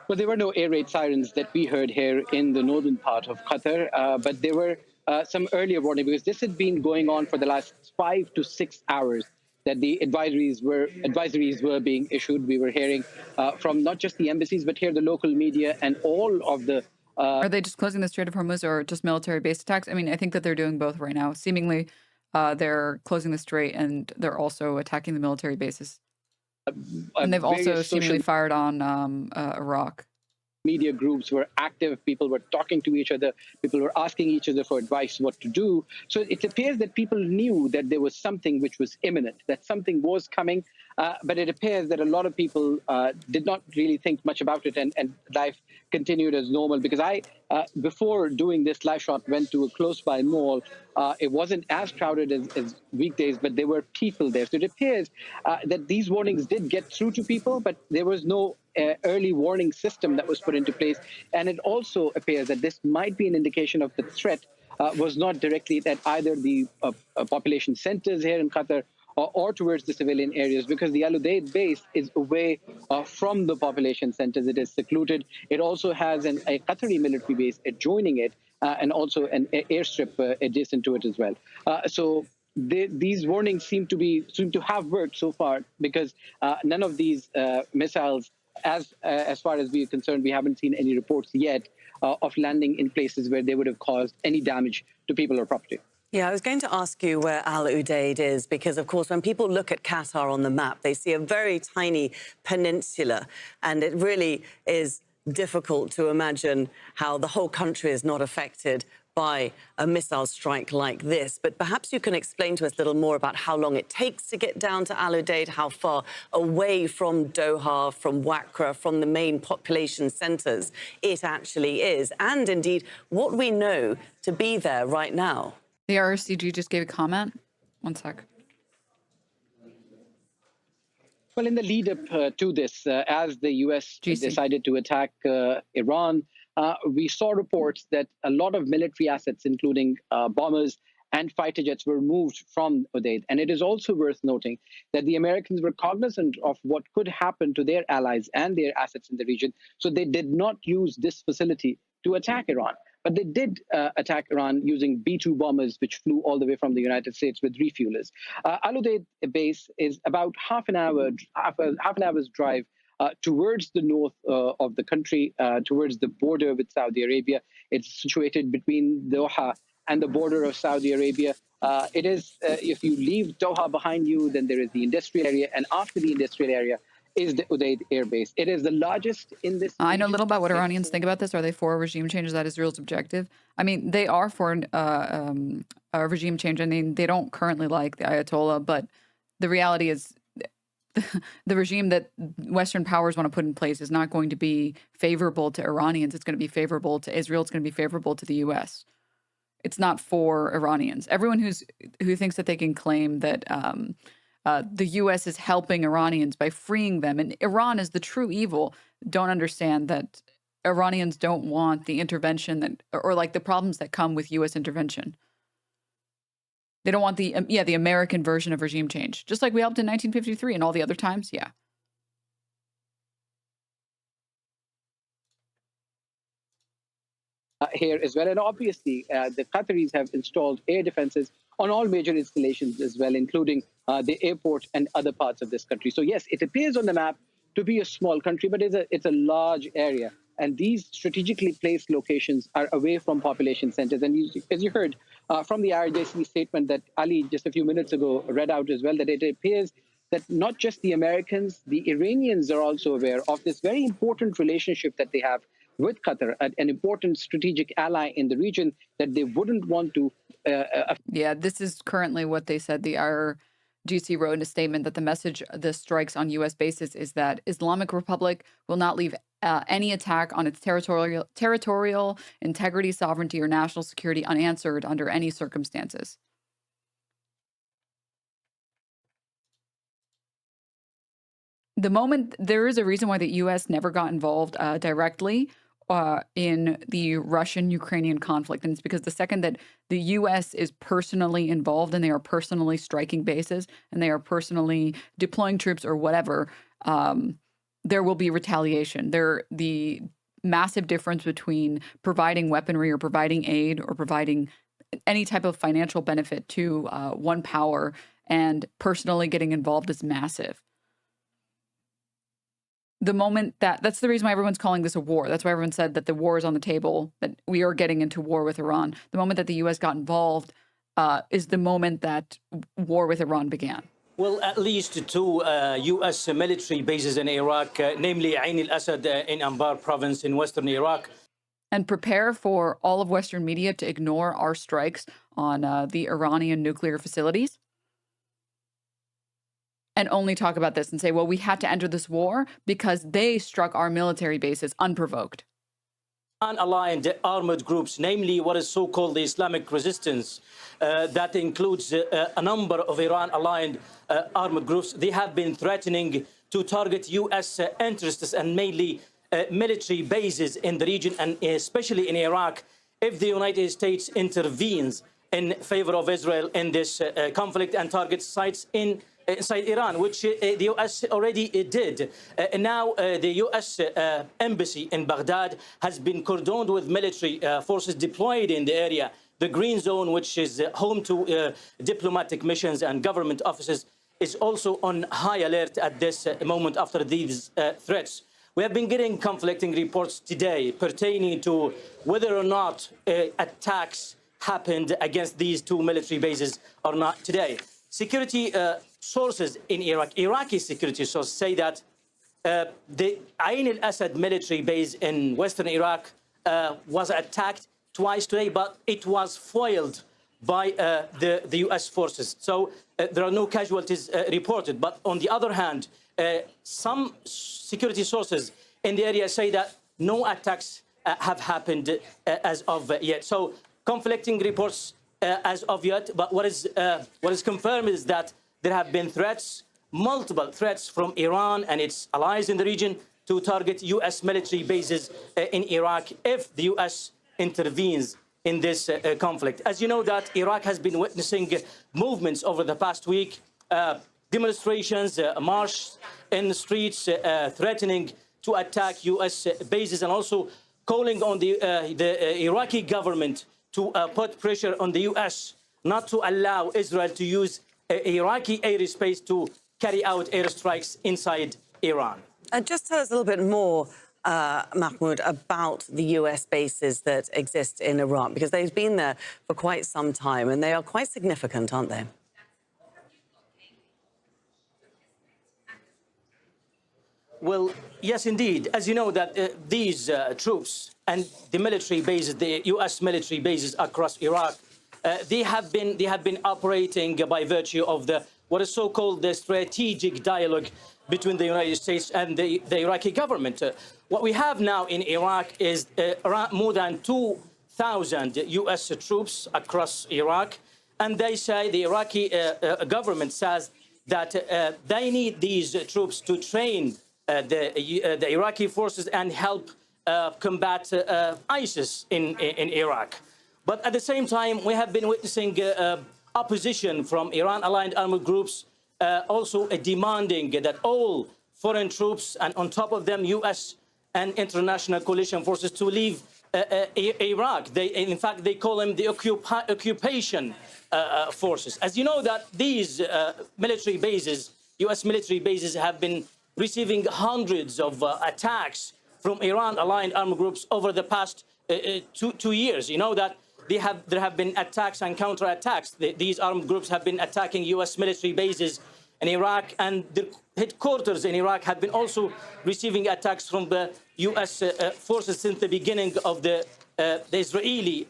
Well, there were no air raid sirens that we heard here in the northern part of Qatar, but there were some earlier warning, because this had been going on for the last 5 to 6 hours that the advisories were being issued. We were hearing from not just the embassies, but here the local media and all of the... Are they just closing the Strait of Hormuz or just military base attacks? I mean, I think that they're doing both right now. Seemingly, they're closing the strait and they're also attacking the military bases. And they've also seemingly fired on Iraq. Media groups were active. People were talking to each other. People were asking each other for advice what to do. So it appears that people knew that there was something which was imminent, that something was coming. But it appears that a lot of people did not really think much about it, and life continued as normal. Because I, before doing this live shot, went to a close-by mall. It wasn't as crowded as weekdays, but there were people there. So it appears that these warnings did get through to people, but there was no early warning system that was put into place. And it also appears that this might be an indication of the threat was not directly at either the population centers here in Qatar or towards the civilian areas, because the Al Udeid base is away from the population centers. It is secluded. It also has a Qatari military base adjoining it, and also an airstrip adjacent to it as well. So these warnings seem to have worked so far, because none of these missiles, as far as we are concerned, we haven't seen any reports yet of landing in places where they would have caused any damage to people or property. Yeah, I was going to ask you where Al Udeid is, because, of course, when people look at Qatar on the map, they see a very tiny peninsula, and it really is difficult to imagine how the whole country is not affected by a missile strike like this. But perhaps you can explain to us a little more about how long it takes to get down to Al Udeid, how far away from Doha, from Wakra, from the main population centres it actually is, and indeed what we know to be there right now. The RSCG just gave a comment. One sec. Well, in the lead up to this, as the U.S. decided to attack Iran, we saw reports that a lot of military assets, including bombers and fighter jets, were moved from Udeid. And it is also worth noting that the Americans were cognizant of what could happen to their allies and their assets in the region. So they did not use this facility to attack Iran. But they did attack Iran using B-2 bombers, which flew all the way from the United States with refuelers. Al Udeid base is about half an hour's drive towards the north of the country, towards the border with Saudi Arabia. It's situated between Doha and the border of Saudi Arabia. It is, if you leave Doha behind you, then there is the industrial area, and after the industrial area is the Udeid Air Base. It is the largest in this region. I know little about what Iranians think about this. Are they for regime change? Is that Israel's objective? I mean, they are for a regime change. I mean, they don't currently like the Ayatollah, but the reality is the regime that Western powers want to put in place is not going to be favorable to Iranians. It's going to be favorable to Israel. It's going to be favorable to the U.S. It's not for Iranians. Everyone who thinks that they can claim that the U.S. is helping Iranians by freeing them. And Iran is the true evil. Don't understand that Iranians don't want the intervention that, or like the problems that come with U.S. intervention. They don't want the American version of regime change, just like we helped in 1953 and all the other times. Yeah. Here as well. And obviously, the Qataris have installed air defenses on all major installations as well, including the airport and other parts of this country. So yes, it appears on the map to be a small country, but it's a large area. And these strategically placed locations are away from population centers. And as you heard from the IRGC statement that Ali just a few minutes ago read out as well, that it appears that not just the Americans, the Iranians are also aware of this very important relationship that they have with Qatar, an important strategic ally in the region, that they wouldn't want to. Yeah, this is currently what they said. The IRGC wrote in a statement that the message the strikes on U.S. bases is that Islamic Republic will not leave any attack on its territorial integrity, sovereignty, or national security unanswered under any circumstances. The moment there is a reason why the U.S. never got involved directly in the Russian-Ukrainian conflict. And it's because the second that the U.S. is personally involved and they are personally striking bases and they are personally deploying troops or whatever, there will be retaliation. The massive difference between providing weaponry or providing aid or providing any type of financial benefit to one power and personally getting involved is massive. The moment that's the reason why everyone's calling this a war. That's why everyone said that the war is on the table, that we are getting into war with Iran. The moment that the U.S. got involved is the moment that war with Iran began. Well, at least two U.S. military bases in Iraq, namely Ain al-Assad in Anbar province in western Iraq. And prepare for all of Western media to ignore our strikes on the Iranian nuclear facilities. And only talk about this and say, well, we had to enter this war because they struck our military bases unprovoked. Aligned armored groups, namely what is so-called the Islamic resistance, that includes a number of Iran-aligned armored groups. They have been threatening to target U.S. interests and mainly military bases in the region, and especially in Iraq, if the United States intervenes in favor of Israel in this conflict and targets sites inside Iran, which the U.S. already did. And now the U.S. embassy in Baghdad has been cordoned with military forces deployed in the area. The Green Zone, which is home to diplomatic missions and government offices, is also on high alert at this moment after these threats. We have been getting conflicting reports today pertaining to whether or not attacks happened against these two military bases or not today. Security sources in Iraq, Iraqi security sources, say that the Ain al-Assad military base in western Iraq was attacked twice today, but it was foiled by the U.S. forces. So there are no casualties reported. But on the other hand, some security sources in the area say that no attacks have happened as of yet. So conflicting reports as of yet, but what is confirmed is that there have been threats, multiple threats from Iran and its allies in the region to target U.S. military bases in Iraq if the U.S. intervenes in this conflict. As you know, that Iraq has been witnessing movements over the past week, demonstrations, march in the streets, threatening to attack U.S. bases and also calling on the Iraqi government to put pressure on the U.S. not to allow Israel to use Iraqi airspace to carry out airstrikes inside Iran. Just tell us a little bit more, Mahmoud, about the U.S. bases that exist in Iraq, because they've been there for quite some time and they are quite significant, aren't they? Well, yes, indeed. As you know, that these troops and the military bases, the U.S. military bases across Iraq, they have been operating by virtue of what is so-called the strategic dialogue between the United States and the Iraqi government. What we have now in Iraq is around more than 2,000 U.S. troops across Iraq, and they say the Iraqi government says that they need these troops to train the Iraqi forces and help combat ISIS in Iraq. But at the same time, we have been witnessing opposition from Iran-aligned armed groups, also demanding that all foreign troops, and on top of them, U.S. and international coalition forces, to leave Iraq. In fact, they call them the occupation forces. As you know, that these military bases, U.S. military bases, have been receiving hundreds of attacks from Iran-aligned armed groups over the past 2 years. You know that there have been attacks and counterattacks. These armed groups have been attacking U.S. military bases in Iraq, and the headquarters in Iraq have been also receiving attacks from the U.S. forces since the beginning of the Israeli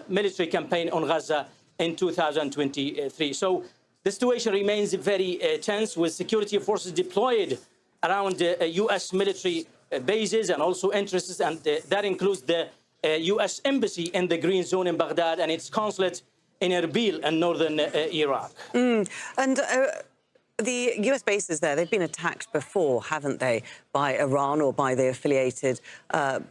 military campaign on Gaza in 2023. So the situation remains very tense, with security forces deployed around U.S. military bases and also interests, and that includes the U.S. embassy in the Green Zone in Baghdad and its consulate in Erbil in northern Iraq. And the US bases there, they've been attacked before, haven't they, by Iran or by the affiliated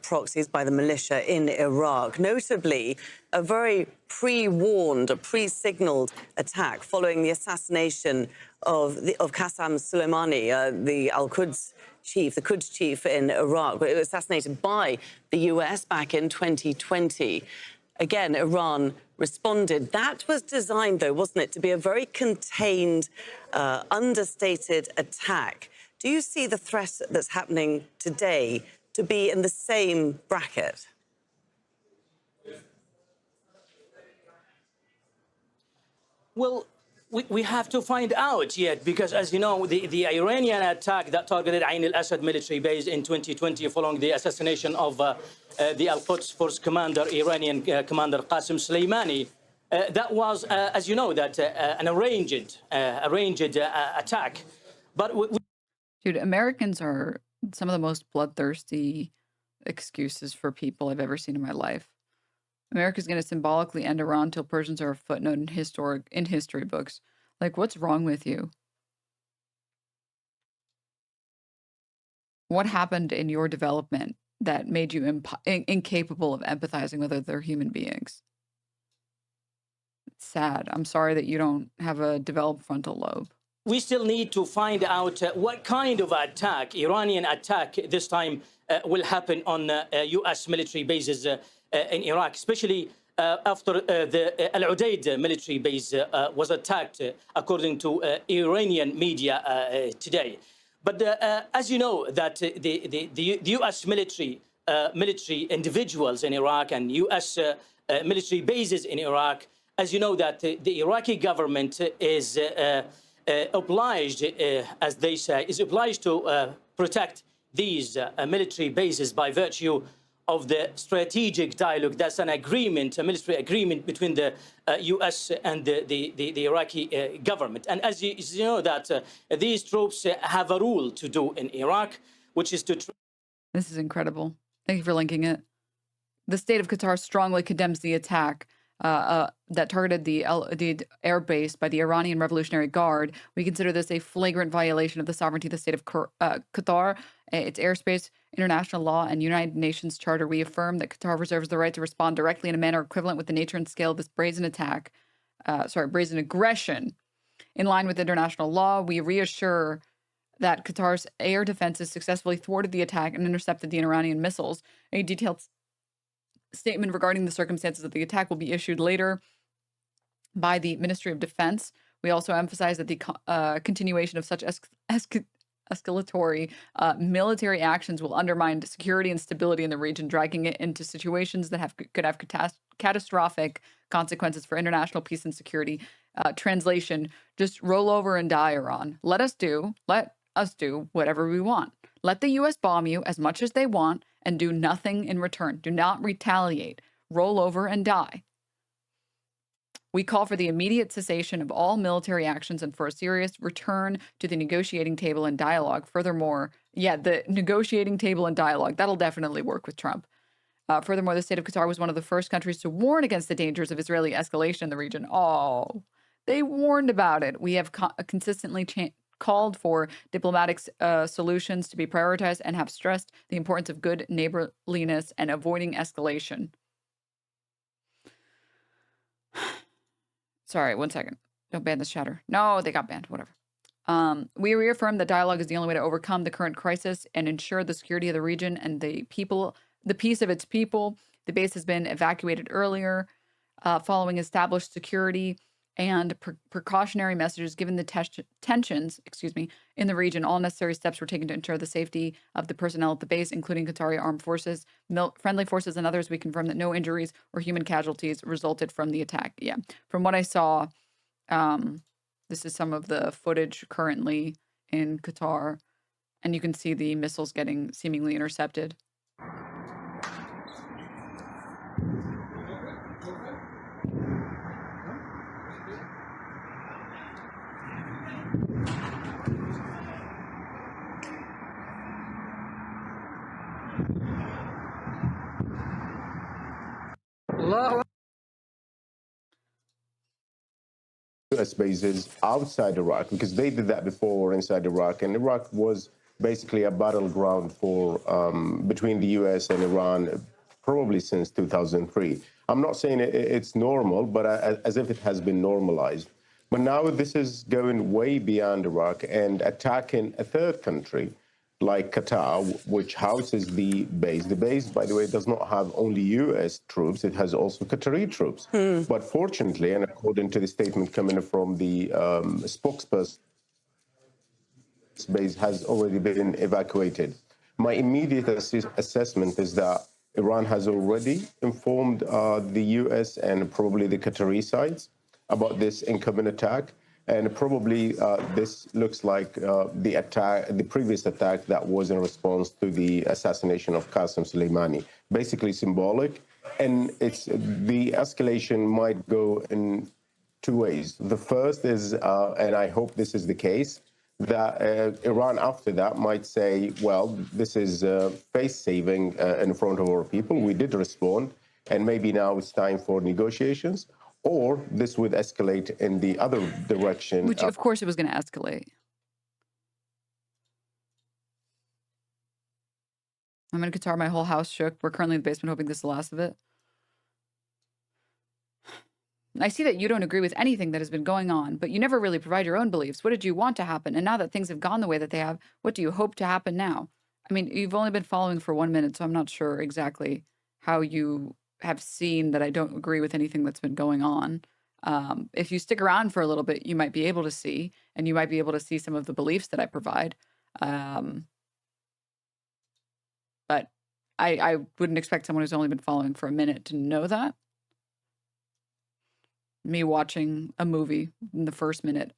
proxies, by the militia in Iraq. Notably, a very pre-warned, a pre-signaled attack following the assassination of Qasem Soleimani, the Al-Quds chief, the Quds chief in Iraq. It was assassinated by the US back in 2020. Again, Iran responded. That was designed, though, wasn't it, to be a very contained, understated attack. Do you see the threat that's happening today to be in the same bracket? Well, we have to find out yet, because, as you know, the Iranian attack that targeted Ain al-Assad military base in 2020 following the assassination of the Al-Quds Force commander, Iranian commander Qasem Soleimani, that was, as you know, that an arranged attack. But Dude, Americans are some of the most bloodthirsty excuses for people I've ever seen in my life. America's going to symbolically end Iran till Persians are a footnote in history books. Like, what's wrong with you? What happened in your development that made you incapable of empathizing with other human beings? It's sad. I'm sorry that you don't have a developed frontal lobe. We still need to find out what kind of attack, Iranian attack this time, will happen on U.S. military bases in Iraq, especially after the Al-Udaid military base was attacked, according to Iranian media today. But as you know, that the U.S. military individuals in Iraq and U.S. military bases in Iraq, as you know, that the Iraqi government is obliged, as they say, is obliged to protect these military bases by virtue of the strategic dialogue. That's an agreement, a military agreement between the U.S. and the Iraqi government. And as you know, that these troops have a rule to do in Iraq, which is to... This is incredible. Thank you for linking it. The state of Qatar strongly condemns the attack that targeted the air base by the Iranian Revolutionary Guard. We consider this a flagrant violation of the sovereignty of the state of Qatar, its airspace, international law, and United Nations Charter. We affirm that Qatar reserves the right to respond directly in a manner equivalent with the nature and scale of this brazen aggression. In line with international law, we reassure that Qatar's air defenses successfully thwarted the attack and intercepted the Iranian missiles. A detailed statement regarding the circumstances of the attack will be issued later by the Ministry of Defense. We also emphasize that the continuation of such escalatory military actions will undermine security and stability in the region, dragging it into situations that could have catastrophic consequences for international peace and security. Translation, just roll over and die, Iran. Let us do whatever we want. Let the U.S. bomb you as much as they want and do nothing in return. Do not retaliate. Roll over and die. We call for the immediate cessation of all military actions and for a serious return to the negotiating table and dialogue. Furthermore, the negotiating table and dialogue, that'll definitely work with Trump. Furthermore, the state of Qatar was one of the first countries to warn against the dangers of Israeli escalation in the region. Oh, They warned about it. We have consistently called for diplomatic solutions to be prioritized and have stressed the importance of good neighborliness and avoiding escalation. Sorry, one second. Don't ban this chatter. No, they got banned. Whatever. We reaffirm that dialogue is the only way to overcome the current crisis and ensure the security of the region and the peace of its people. The base has been evacuated earlier, following established security and precautionary messages given the tensions, in the region. All necessary steps were taken to ensure the safety of the personnel at the base, including Qatari armed forces, friendly forces, and others. We confirm that no injuries or human casualties resulted from the attack. Yeah, from what I saw, this is some of the footage currently in Qatar, and you can see the missiles getting seemingly intercepted. US bases outside Iraq, because they did that before inside Iraq, and Iraq was basically a battleground for between the US and Iran probably since 2003. I'm not saying it's normal, but as if it has been normalized. But now this is going way beyond Iraq and attacking a third country like Qatar, which houses the base. The base, by the way, does not have only U.S. troops. It has also Qatari troops. But fortunately, and according to the statement coming from the spokesperson, this base has already been evacuated. My immediate assessment is that Iran has already informed the U.S. and probably the Qatari sides about this incoming attack. And probably this looks like the previous attack that was in response to the assassination of Qasem Soleimani, basically symbolic. And the escalation might go in two ways. The first is, and I hope this is the case, that Iran after that might say, well, this is face-saving in front of our people. We did respond, and maybe now it's time for negotiations. Or this would escalate in the other direction. Which, of course, it was going to escalate. I'm in Qatar. My whole house shook. We're currently in the basement, hoping this is the last of it. I see that you don't agree with anything that has been going on, but you never really provide your own beliefs. What did you want to happen? And now that things have gone the way that they have, what do you hope to happen now? I mean, you've only been following for 1 minute, so I'm not sure exactly how you have seen that I don't agree with anything that's been going on. If you stick around for a little bit, you might be able to see, and you might be able to see some of the beliefs that I provide. But I wouldn't expect someone who's only been following for a minute to know that. Me watching a movie in the first minute.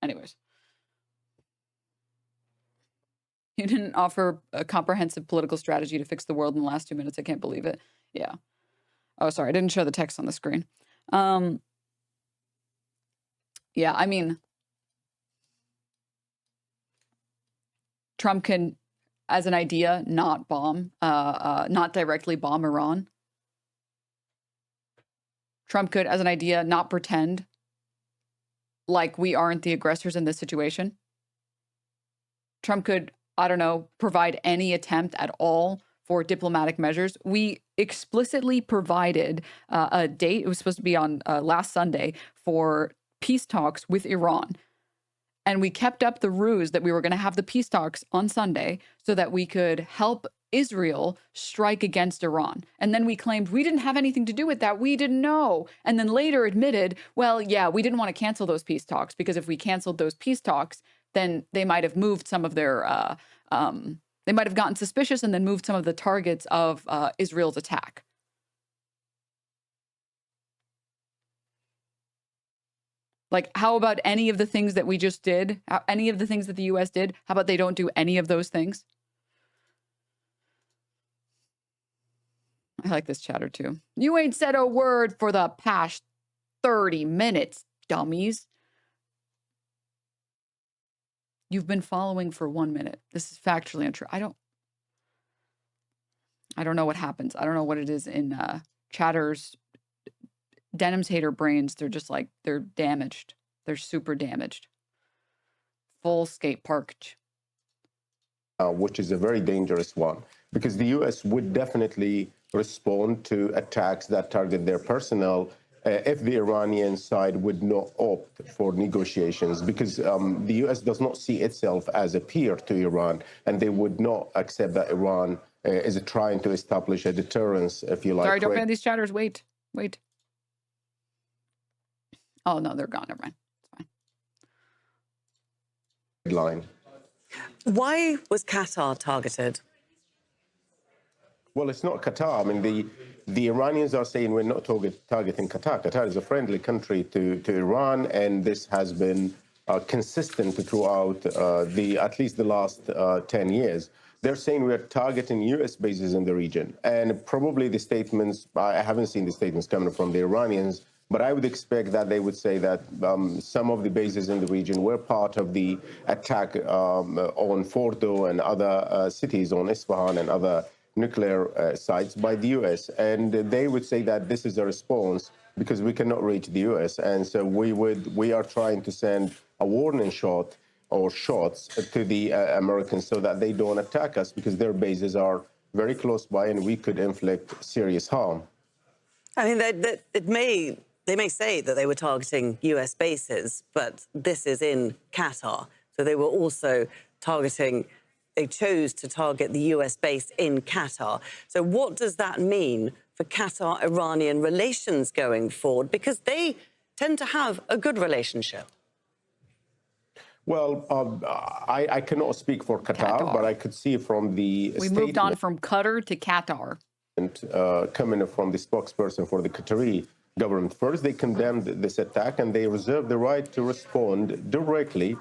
Anyways. You didn't offer a comprehensive political strategy to fix the world in the last 2 minutes. I can't believe it. Yeah. Oh, sorry. I didn't show the text on the screen. Yeah, I mean, Trump can, as an idea, not directly bomb Iran. Trump could, as an idea, not pretend like we aren't the aggressors in this situation. Trump could, I don't know, provide any attempt at all for diplomatic measures. We explicitly provided a date. It was supposed to be on last Sunday for peace talks with Iran. And we kept up the ruse that we were going to have the peace talks on Sunday so that we could help Israel strike against Iran. And then we claimed we didn't have anything to do with that. We didn't know. And then later admitted, well, yeah, we didn't want to cancel those peace talks because if we canceled those peace talks, then they might have moved some of their, they might have gotten suspicious and then moved some of the targets of Israel's attack. Like, how about any of the things that we just did? Any of the things that the U.S. did? How about they don't do any of those things? I like this chatter too. You ain't said a word for the past 30 minutes, dummies. You've been following for 1 minute. This is factually untrue. I don't know what happens. I don't know what it is in Chatter's Denims hater brains. They're just like, they're damaged. They're super damaged. Full skate park. Which is a very dangerous one, because the U.S. would definitely respond to attacks that target their personnel if the Iranian side would not opt for negotiations, because the U.S. does not see itself as a peer to Iran, and they would not accept that Iran is trying to establish a deterrence, if you like. Sorry, don't ban these chatters. Wait. Oh, no, they're gone. Never mind. It's fine. Line. Why was Qatar targeted? Well, it's not Qatar. I mean, the Iranians are saying we're not targeting Qatar. Qatar is a friendly country to Iran, and this has been consistent throughout at least the last 10 years. They're saying we're targeting U.S. bases in the region. And probably the statements, I haven't seen the statements coming from the Iranians, but I would expect that they would say that some of the bases in the region were part of the attack on Fordo and other cities, on Isfahan and other nuclear sites by the U.S. And they would say that this is a response because we cannot reach the U.S. And so we are trying to send a warning shot or shots to the Americans so that they don't attack us, because their bases are very close by and we could inflict serious harm. I mean, they may say that they were targeting U.S. bases, but this is in Qatar. So they were also they chose to target the U.S. base in Qatar. So what does that mean for Qatar-Iranian relations going forward? Because they tend to have a good relationship. Well, I cannot speak for Qatar, but I could see from the We moved on from Qatar to Qatar. Coming from the spokesperson for the Qatari government. First, they condemned this attack, and they reserved the right to respond directly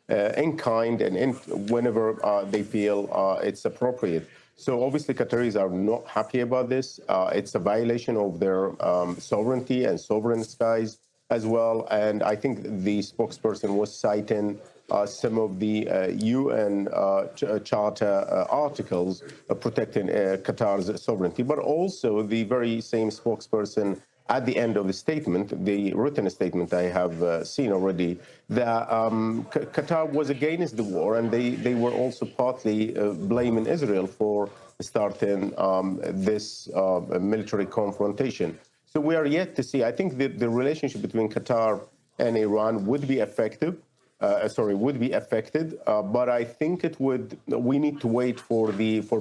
in kind and whenever they feel it's appropriate. So obviously, Qataris are not happy about this. It's a violation of their sovereignty and sovereign skies as well. And I think the spokesperson was citing some of the UN Charter articles protecting Qatar's sovereignty, but also the very same spokesperson at the end of the statement, the written statement I have seen already, that Qatar was against the war, and they were also partly blaming Israel for starting this military confrontation. So we are yet to see. I think the relationship between Qatar and Iran would be affected, but I think we need to wait for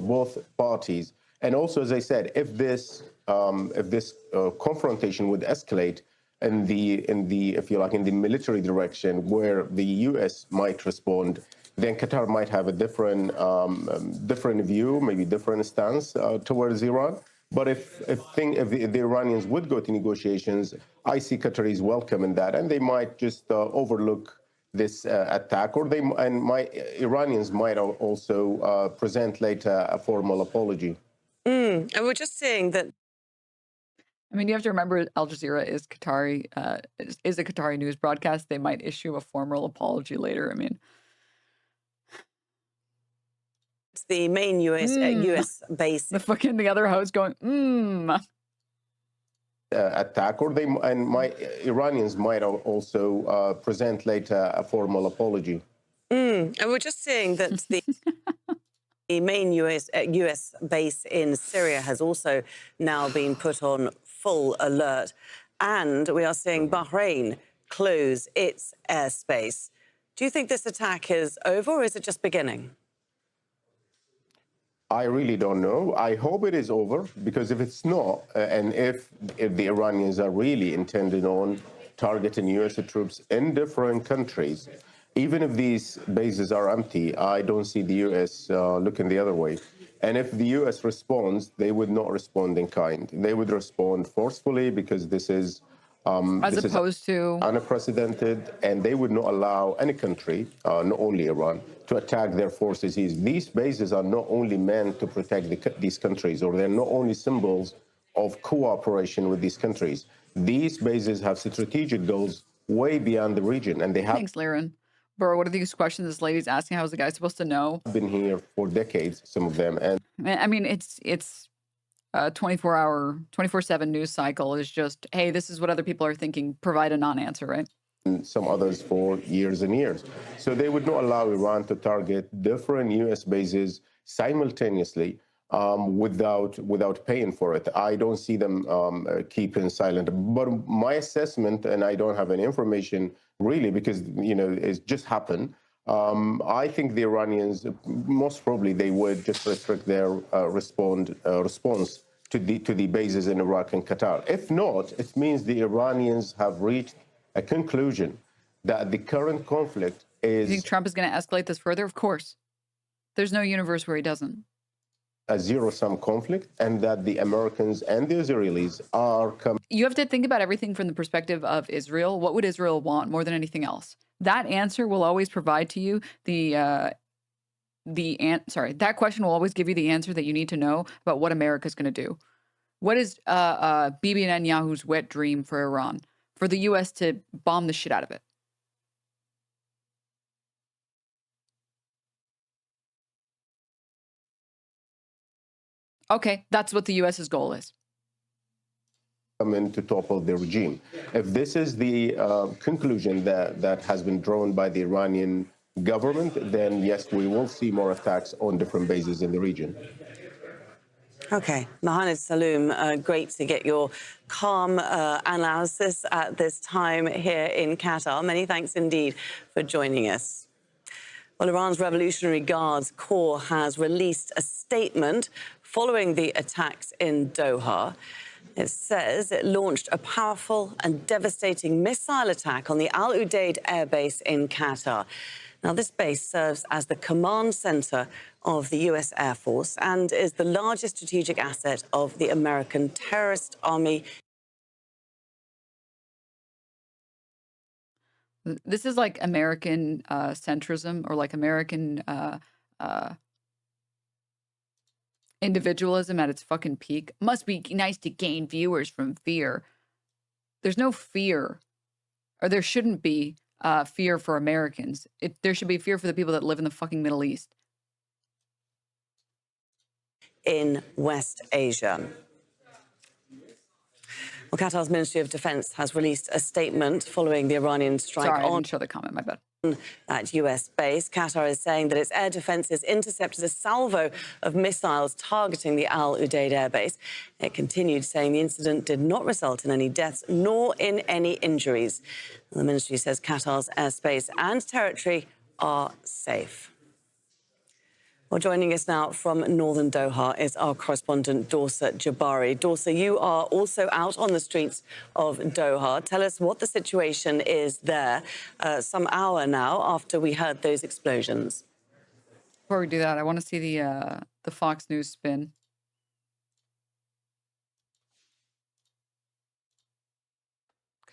both parties. And also, as I said, if this confrontation would escalate in the military direction, where the U.S. might respond, then Qatar might have a different view, maybe different stance towards Iran. But if the Iranians would go to negotiations, I see Qataris welcoming that, and they might just overlook this attack, or Iranians might also present later a formal apology. And we're just seeing that. I mean, you have to remember, Al Jazeera is a Qatari news broadcast. They might issue a formal apology later. I mean, it's the main US base. The other host going, attack, or Iranians might also present later a formal apology. And we're just seeing that the main US base in Syria has also now been put on full alert. And we are seeing Bahrain close its airspace. Do you think this attack is over, or is it just beginning? I really don't know. I hope it is over, because if it's not, and if the Iranians are really intending on targeting U.S. troops in different countries, even if these bases are empty, I don't see the U.S. Looking the other way. And if the U.S. responds, they would not respond in kind. They would respond forcefully, because this is opposed to unprecedented, and they would not allow any country, not only Iran, to attack their forces. These bases are not only meant to protect these countries, or they're not only symbols of cooperation with these countries. These bases have strategic goals way beyond the region, and they have. Thanks, Liren. Bro, what are these questions this lady's asking? How is the guy supposed to know? Been here for decades, some of them, and I mean, it's 24/7 news cycle is just, hey, this is what other people are thinking, provide a non-answer, right? And some others for years and years. So they would not allow Iran to target different U.S. bases simultaneously without paying for it. I don't see them keeping silent. But my assessment, and I don't have any information really because it's just happened. I think the Iranians, most probably, they would just restrict their response to the bases in Iraq and Qatar. If not, it means the Iranians have reached a conclusion that the current conflict is... You think Trump is going to escalate this further? Of course. There's no universe where he doesn't. A zero-sum conflict, and that the Americans and the Israelis are coming... You have to think about everything from the perspective of Israel. What would Israel want more than anything else? That answer will always provide to you that question will always give you the answer that you need to know about what America's going to do. What is Bibi Netanyahu's wet dream for Iran? For the U.S. to bomb the shit out of it. Okay, that's what the U.S.'s goal is. Come in to topple the regime. If this is the conclusion that has been drawn by the Iranian government, then yes, we will see more attacks on different bases in the region. Okay, Mohammed Saloom, great to get your calm analysis at this time here in Qatar. Many thanks indeed for joining us. Well, Iran's Revolutionary Guards Corps has released a statement following the attacks in Doha. It says it launched a powerful and devastating missile attack on the Al Udeid airbase in Qatar. Now, this base serves as the command center of the U.S. Air Force and is the largest strategic asset of the American terrorist army. This is like American centrism, or like American individualism at its fucking peak. Must be nice to gain viewers from fear. There's no fear, or there shouldn't be fear for Americans. There should be fear for the people that live in the fucking Middle East. In West Asia. Well, Qatar's Ministry of Defense has released a statement following the Iranian strike Sorry, I on didn't show the comment, my bad. At U.S. base. Qatar is saying that its air defenses intercepted a salvo of missiles targeting the Al Udeid airbase. It continued saying the incident did not result in any deaths nor in any injuries. The ministry says Qatar's airspace and territory are safe. Well, joining us now from northern Doha is our correspondent, Dorsa Jabari. Dorsa, you are also out on the streets of Doha. Tell us what the situation is there, some hour now after we heard those explosions. Before we do that, I want to see the Fox News spin.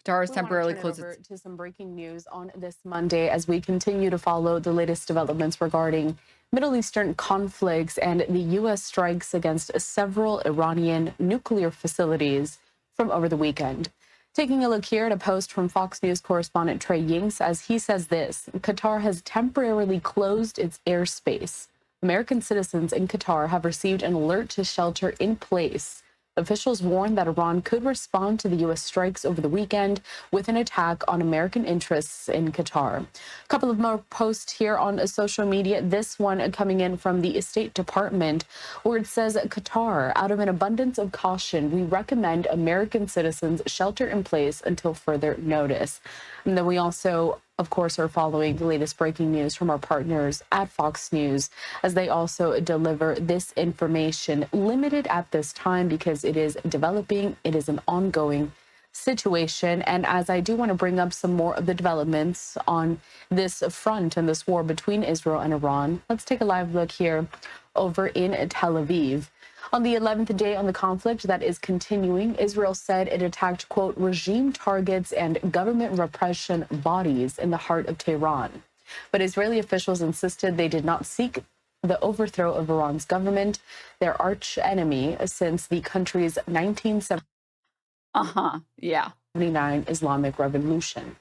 Qatar has temporarily closed its... To some breaking news on this Monday as we continue to follow the latest developments regarding Middle Eastern conflicts and the U.S. strikes against several Iranian nuclear facilities from over the weekend. Taking a look here at a post from Fox News correspondent Trey Yingst, as he says this: Qatar has temporarily closed its airspace. American citizens in Qatar have received an alert to shelter in place. Officials warned that Iran could respond to the U.S. strikes over the weekend with an attack on American interests in Qatar. A couple of more posts here on social media. This one coming in from the State Department, where it says, Qatar, out of an abundance of caution, we recommend American citizens shelter in place until further notice. And then we also, of course, are following the latest breaking news from our partners at Fox News, as they also deliver this information, limited at this time because it is developing. It is an ongoing situation. And as I do want to bring up some more of the developments on this front and this war between Israel and Iran, let's take a live look here over in Tel Aviv. On the 11th day on the conflict that is continuing, Israel said it attacked, quote, regime targets and government repression bodies in the heart of Tehran. But Israeli officials insisted they did not seek the overthrow of Iran's government, their arch enemy since the country's 1979 Islamic Revolution.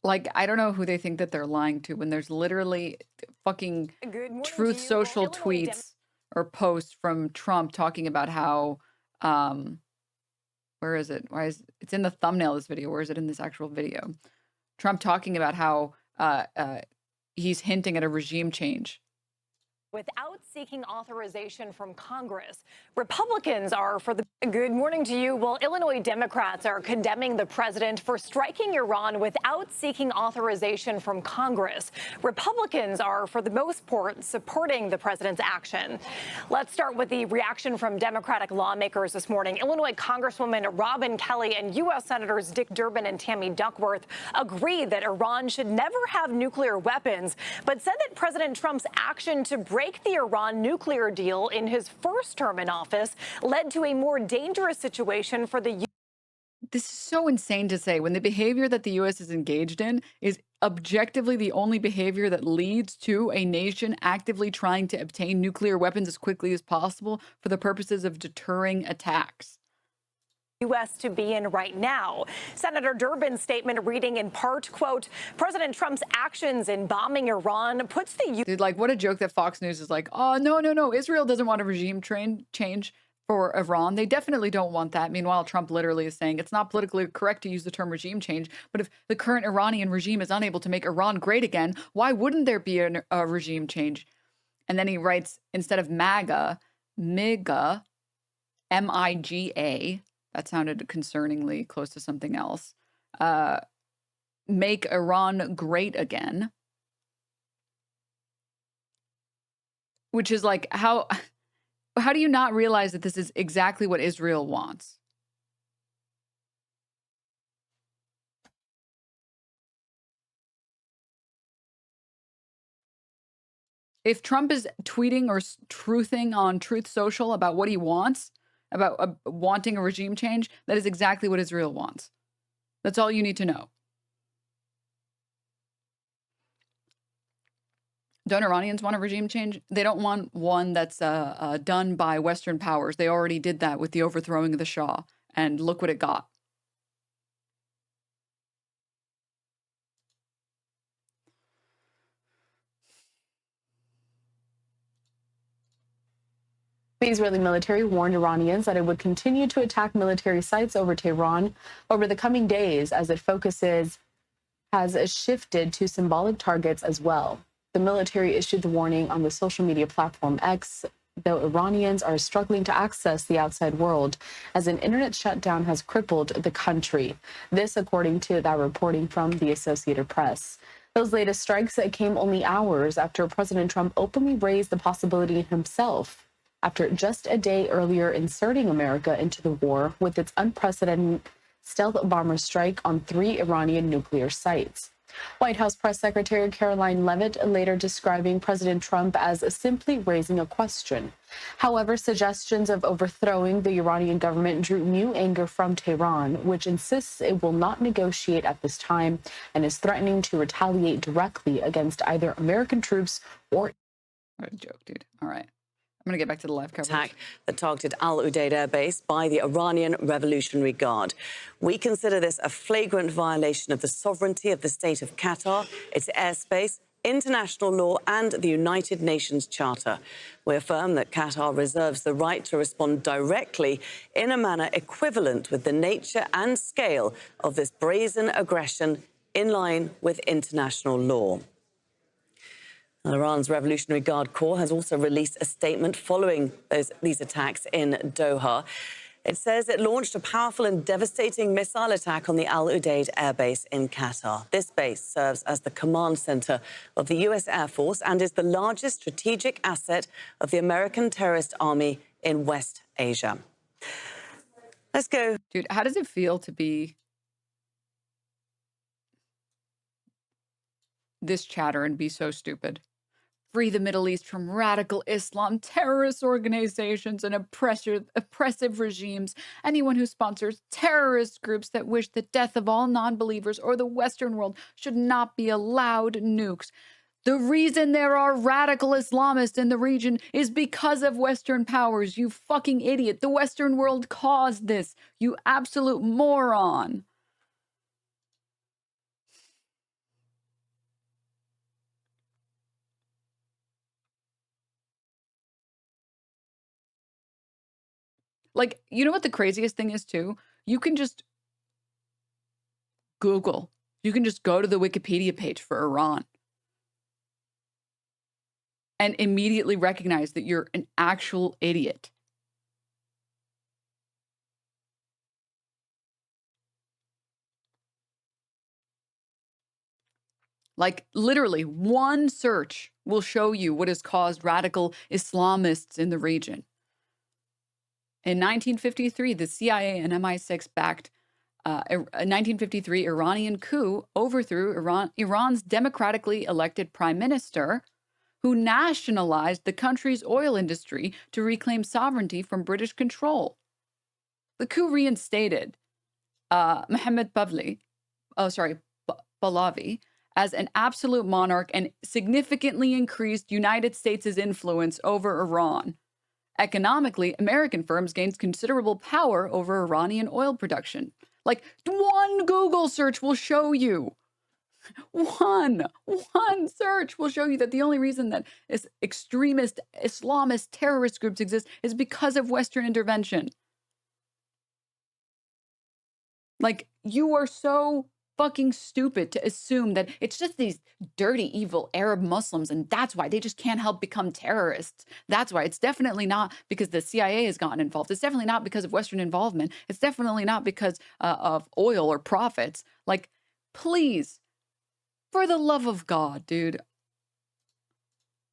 Like, I don't know who they think that they're lying to when there's literally fucking Truth Social tweets or post from Trump talking about how, where is it? Why is it's in the thumbnail of this video? Where is it in this actual video? Trump talking about how he's hinting at a regime change. Without seeking authorization from Congress, Republicans are for the... Good morning to you. Well, Illinois Democrats are condemning the president for striking Iran without seeking authorization from Congress. Republicans are, for the most part, supporting the president's action. Let's start with the reaction from Democratic lawmakers this morning. Illinois Congresswoman Robin Kelly and U.S. Senators Dick Durbin and Tammy Duckworth agreed that Iran should never have nuclear weapons, but said that President Trump's action to break the Iran nuclear deal in his first term in office led to a more dangerous situation for the U.S. This is so insane to say when the behavior that the U.S. is engaged in is objectively the only behavior that leads to a nation actively trying to obtain nuclear weapons as quickly as possible for the purposes of deterring attacks. U.S. to be in right now. Senator Durbin's statement reading in part, quote, President Trump's actions in bombing Iran puts the U.S. Dude, like, what a joke that Fox News is like, oh, no, Israel doesn't want a regime change for Iran. They definitely don't want that. Meanwhile, Trump literally is saying it's not politically correct to use the term regime change, but if the current Iranian regime is unable to make Iran great again, why wouldn't there be a regime change? And then he writes, instead of MAGA, MIGA, M-I-G-A, that sounded concerningly close to something else. Make Iran great again. Which is like, how do you not realize that this is exactly what Israel wants? If Trump is tweeting or truthing on Truth Social about what he wants, about wanting a regime change, that is exactly what Israel wants. That's all you need to know. Don't Iranians want a regime change? They don't want one that's done by Western powers. They already did that with the overthrowing of the Shah, and look what it got. The Israeli military warned Iranians that it would continue to attack military sites over Tehran over the coming days as it has shifted to symbolic targets as well. The military issued the warning on the social media platform X, though Iranians are struggling to access the outside world as an internet shutdown has crippled the country. This, according to that reporting from the Associated Press. Those latest strikes came only hours after President Trump openly raised the possibility himself after just a day earlier inserting America into the war with its unprecedented stealth bomber strike on 3 Iranian nuclear sites. White House Press Secretary Caroline Leavitt later describing President Trump as simply raising a question. However, suggestions of overthrowing the Iranian government drew new anger from Tehran, which insists it will not negotiate at this time and is threatening to retaliate directly against either American troops or... What a joke, dude. All right. I'm going to get back to the live coverage. Attack that targeted Al Udeid Air Base by the Iranian Revolutionary Guard. We consider this a flagrant violation of the sovereignty of the state of Qatar, its airspace, international law and the United Nations Charter. We affirm that Qatar reserves the right to respond directly in a manner equivalent with the nature and scale of this brazen aggression in line with international law. And Iran's Revolutionary Guard Corps has also released a statement following these attacks in Doha. It says it launched a powerful and devastating missile attack on the Al Udeid Air Base in Qatar. This base serves as the command center of the U.S. Air Force and is the largest strategic asset of the American terrorist army in West Asia. Let's go. Dude, how does it feel to be this chatter and be so stupid? Free the Middle East from radical Islam, terrorist organizations, and oppressive regimes. Anyone who sponsors terrorist groups that wish the death of all non-believers or the Western world should not be allowed nukes. The reason there are radical Islamists in the region is because of Western powers, you fucking idiot. The Western world caused this, you absolute moron. Like, you know what the craziest thing is too? You can just Google. You can just go to the Wikipedia page for Iran and immediately recognize that you're an actual idiot. Like, literally, one search will show you what has caused radical Islamists in the region. In 1953, the CIA and MI6 backed a 1953 Iranian coup overthrew Iran's democratically elected prime minister, who nationalized the country's oil industry to reclaim sovereignty from British control. The coup reinstated Mohammed Pahlavi as an absolute monarch and significantly increased United States' influence over Iran. Economically, American firms gained considerable power over Iranian oil production. Like, one Google search will show you. One search will show you that the only reason that extremist Islamist terrorist groups exist is because of Western intervention. Like, you are so fucking stupid to assume that it's just these dirty, evil Arab Muslims, and that's why they just can't help become terrorists. That's why. It's definitely not because the CIA has gotten involved. It's definitely not because of Western involvement. It's definitely not because of oil or profits. Like, please, for the love of God, dude.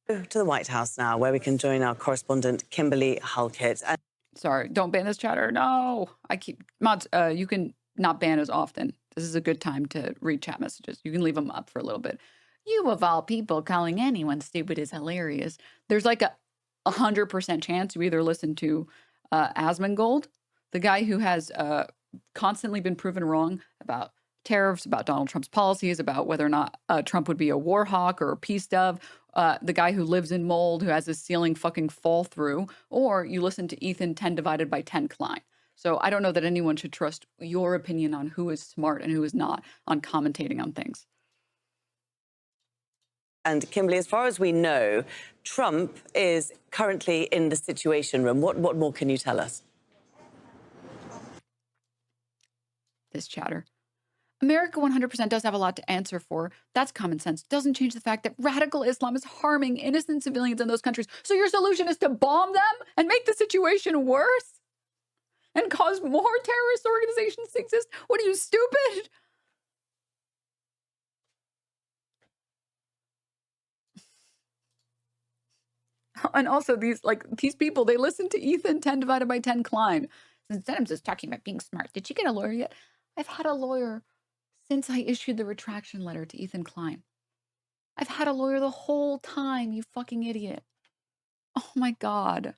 To the White House now, where we can join our correspondent, Kimberly Halkett. Sorry, don't ban this chatter. No, I keep mods. You can not ban as often. This is a good time to read chat messages. You can leave them up for a little bit. You of all people calling anyone stupid is hilarious. There's like a 100% chance you either listen to Asmongold, the guy who has constantly been proven wrong about tariffs, about Donald Trump's policies, about whether or not Trump would be a war hawk or a peace dove, the guy who lives in mold, who has his ceiling fucking fall through, or you listen to Ethan 10 divided by 10 Klein. So I don't know that anyone should trust your opinion on who is smart and who is not on commentating on things. And Kimberly, as far as we know, Trump is currently in the Situation Room. What more can you tell us? This chatter. America 100% does have a lot to answer for. That's common sense. Doesn't change the fact that radical Islam is harming innocent civilians in those countries. So your solution is to bomb them and make the situation worse? And cause more terrorist organizations to exist? What are you, stupid? And also these people, they listen to Ethan 10 divided by 10 Klein. Since Denims is talking about being smart. Did you get a lawyer yet? I've had a lawyer since I issued the retraction letter to Ethan Klein. I've had a lawyer the whole time, you fucking idiot. Oh my God.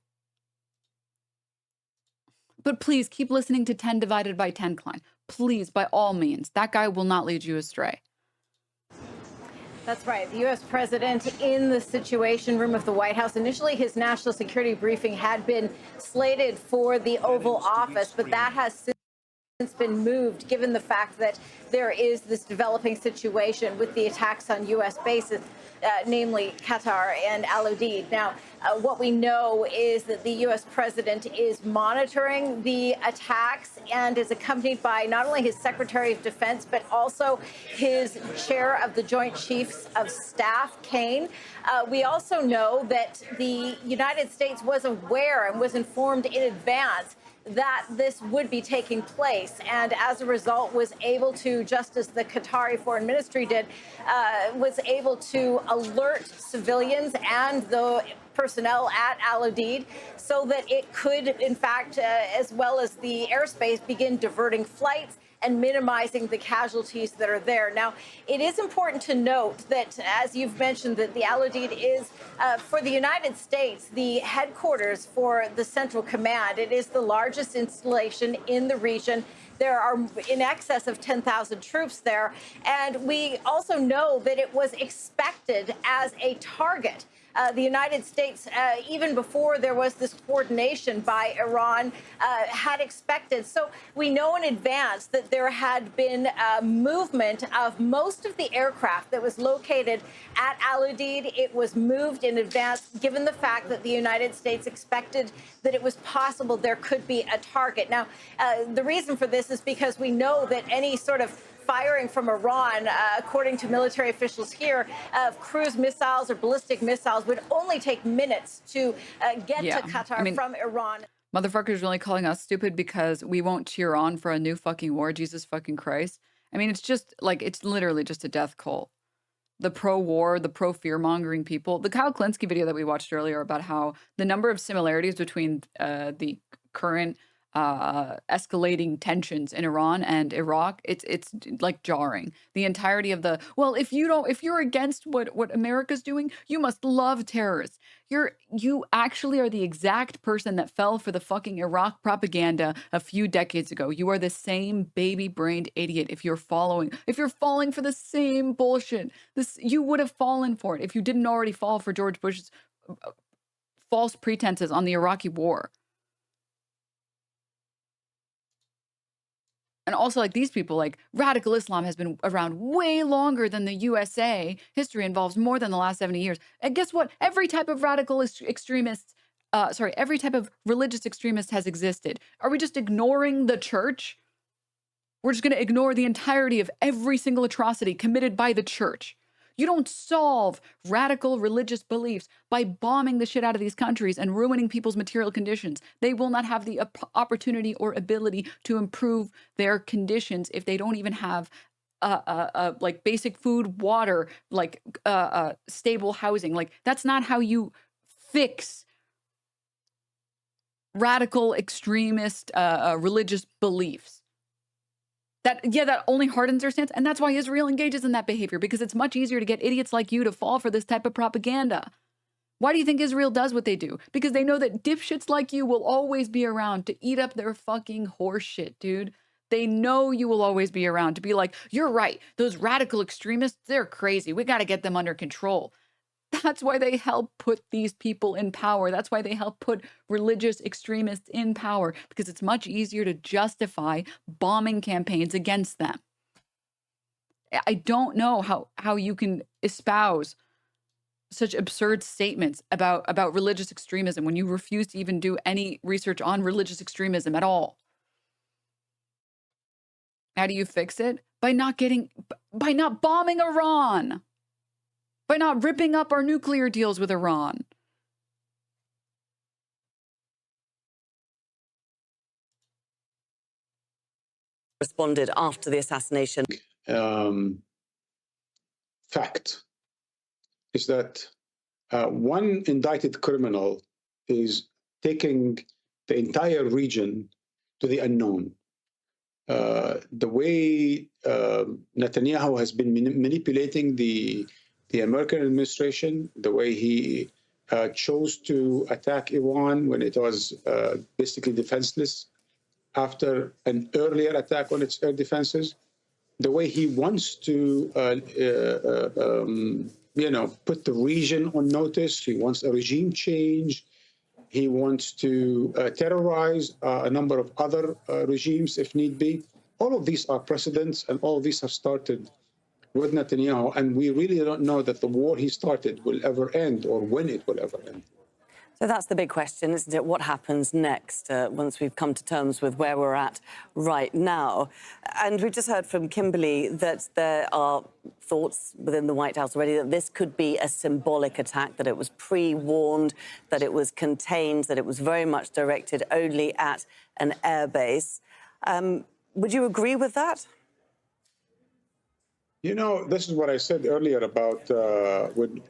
But please keep listening to 10 divided by 10 Klein. Please, by all means. That guy will not lead you astray. That's right. The U.S. president in the Situation Room of the White House. Initially, his national security briefing had been slated for the Oval Office, but that has since been moved given the fact that there is this developing situation with the attacks on U.S. bases, namely Qatar and Al Udeid. Now, what we know is that the U.S. president is monitoring the attacks and is accompanied by not only his Secretary of Defense, but also his chair of the Joint Chiefs of Staff, Kane. We also know that the United States was aware and was informed in advance that this would be taking place, and as a result was able to, just as the Qatari foreign ministry did, was able to alert civilians and the personnel at Al Udeid so that it could, in fact, as well as the airspace, begin diverting flights and minimizing the casualties that are there. Now, it is important to note that, as you've mentioned, that the Al Udeid is, for the United States, the headquarters for the Central Command. It is the largest installation in the region. There are in excess of 10,000 troops there. And we also know that it was expected as a target the United States, even before there was this coordination by Iran, had expected. So we know in advance that there had been movement of most of the aircraft that was located at Al Udeid. It was moved in advance, given the fact that the United States expected that it was possible there could be a target. Now, the reason for this is because we know that any sort of firing from Iran, according to military officials here, of cruise missiles or ballistic missiles would only take minutes to get to Qatar from Iran. Motherfuckers really calling us stupid because we won't cheer on for a new fucking war. Jesus fucking Christ. I mean, it's just like, it's literally just a death cult. The pro-war, the pro-fear-mongering people. The Kyle Klinsky video that we watched earlier about how the number of similarities between the current escalating tensions in Iran and Iraq, it's like jarring. The entirety of the, well, if you're against what America's doing, you must love terrorists. You actually are the exact person that fell for the fucking Iraq propaganda a few decades ago. You are the same baby-brained idiot if you're falling for the same bullshit. You would have fallen for it if you didn't already fall for George Bush's false pretenses on the Iraqi war. And also, like, these people, like, radical Islam has been around way longer than the USA. History involves more than the last 70 years. And guess what? Every type of radical extremist, every type of religious extremist has existed. Are we just ignoring the church? We're just going to ignore the entirety of every single atrocity committed by the church. You don't solve radical religious beliefs by bombing the shit out of these countries and ruining people's material conditions. They will not have the opportunity or ability to improve their conditions if they don't even have like basic food, water, like stable housing. Like, that's not how you fix radical extremist religious beliefs. That only hardens their stance. And that's why Israel engages in that behavior, because it's much easier to get idiots like you to fall for this type of propaganda. Why do you think Israel does what they do? Because they know that dipshits like you will always be around to eat up their fucking horse shit, dude. They know you will always be around to be like, you're right. Those radical extremists, they're crazy. We got to get them under control. That's why they help put these people in power. That's why they help put religious extremists in power, because it's much easier to justify bombing campaigns against them. I don't know how you can espouse such absurd statements about religious extremism when you refuse to even do any research on religious extremism at all. How do you fix it? By not bombing Iran. By not ripping up our nuclear deals with Iran. Responded after the assassination. Fact is that one indicted criminal is taking the entire region to the unknown. The way Netanyahu has been manipulating the American administration, the way he chose to attack Iran when it was basically defenseless after an earlier attack on its air defenses, the way he wants to, put the region on notice. He wants a regime change. He wants to terrorize a number of other regimes if need be. All of these are precedents, and all of these have started with Netanyahu, and we really don't know that the war he started will ever end or when it will ever end. So that's the big question, isn't it? What happens next once we've come to terms with where we're at right now? And we just heard from Kimberly that there are thoughts within the White House already that this could be a symbolic attack, that it was pre-warned, that it was contained, that it was very much directed only at an airbase. Would you agree with that? You know, this is what I said earlier about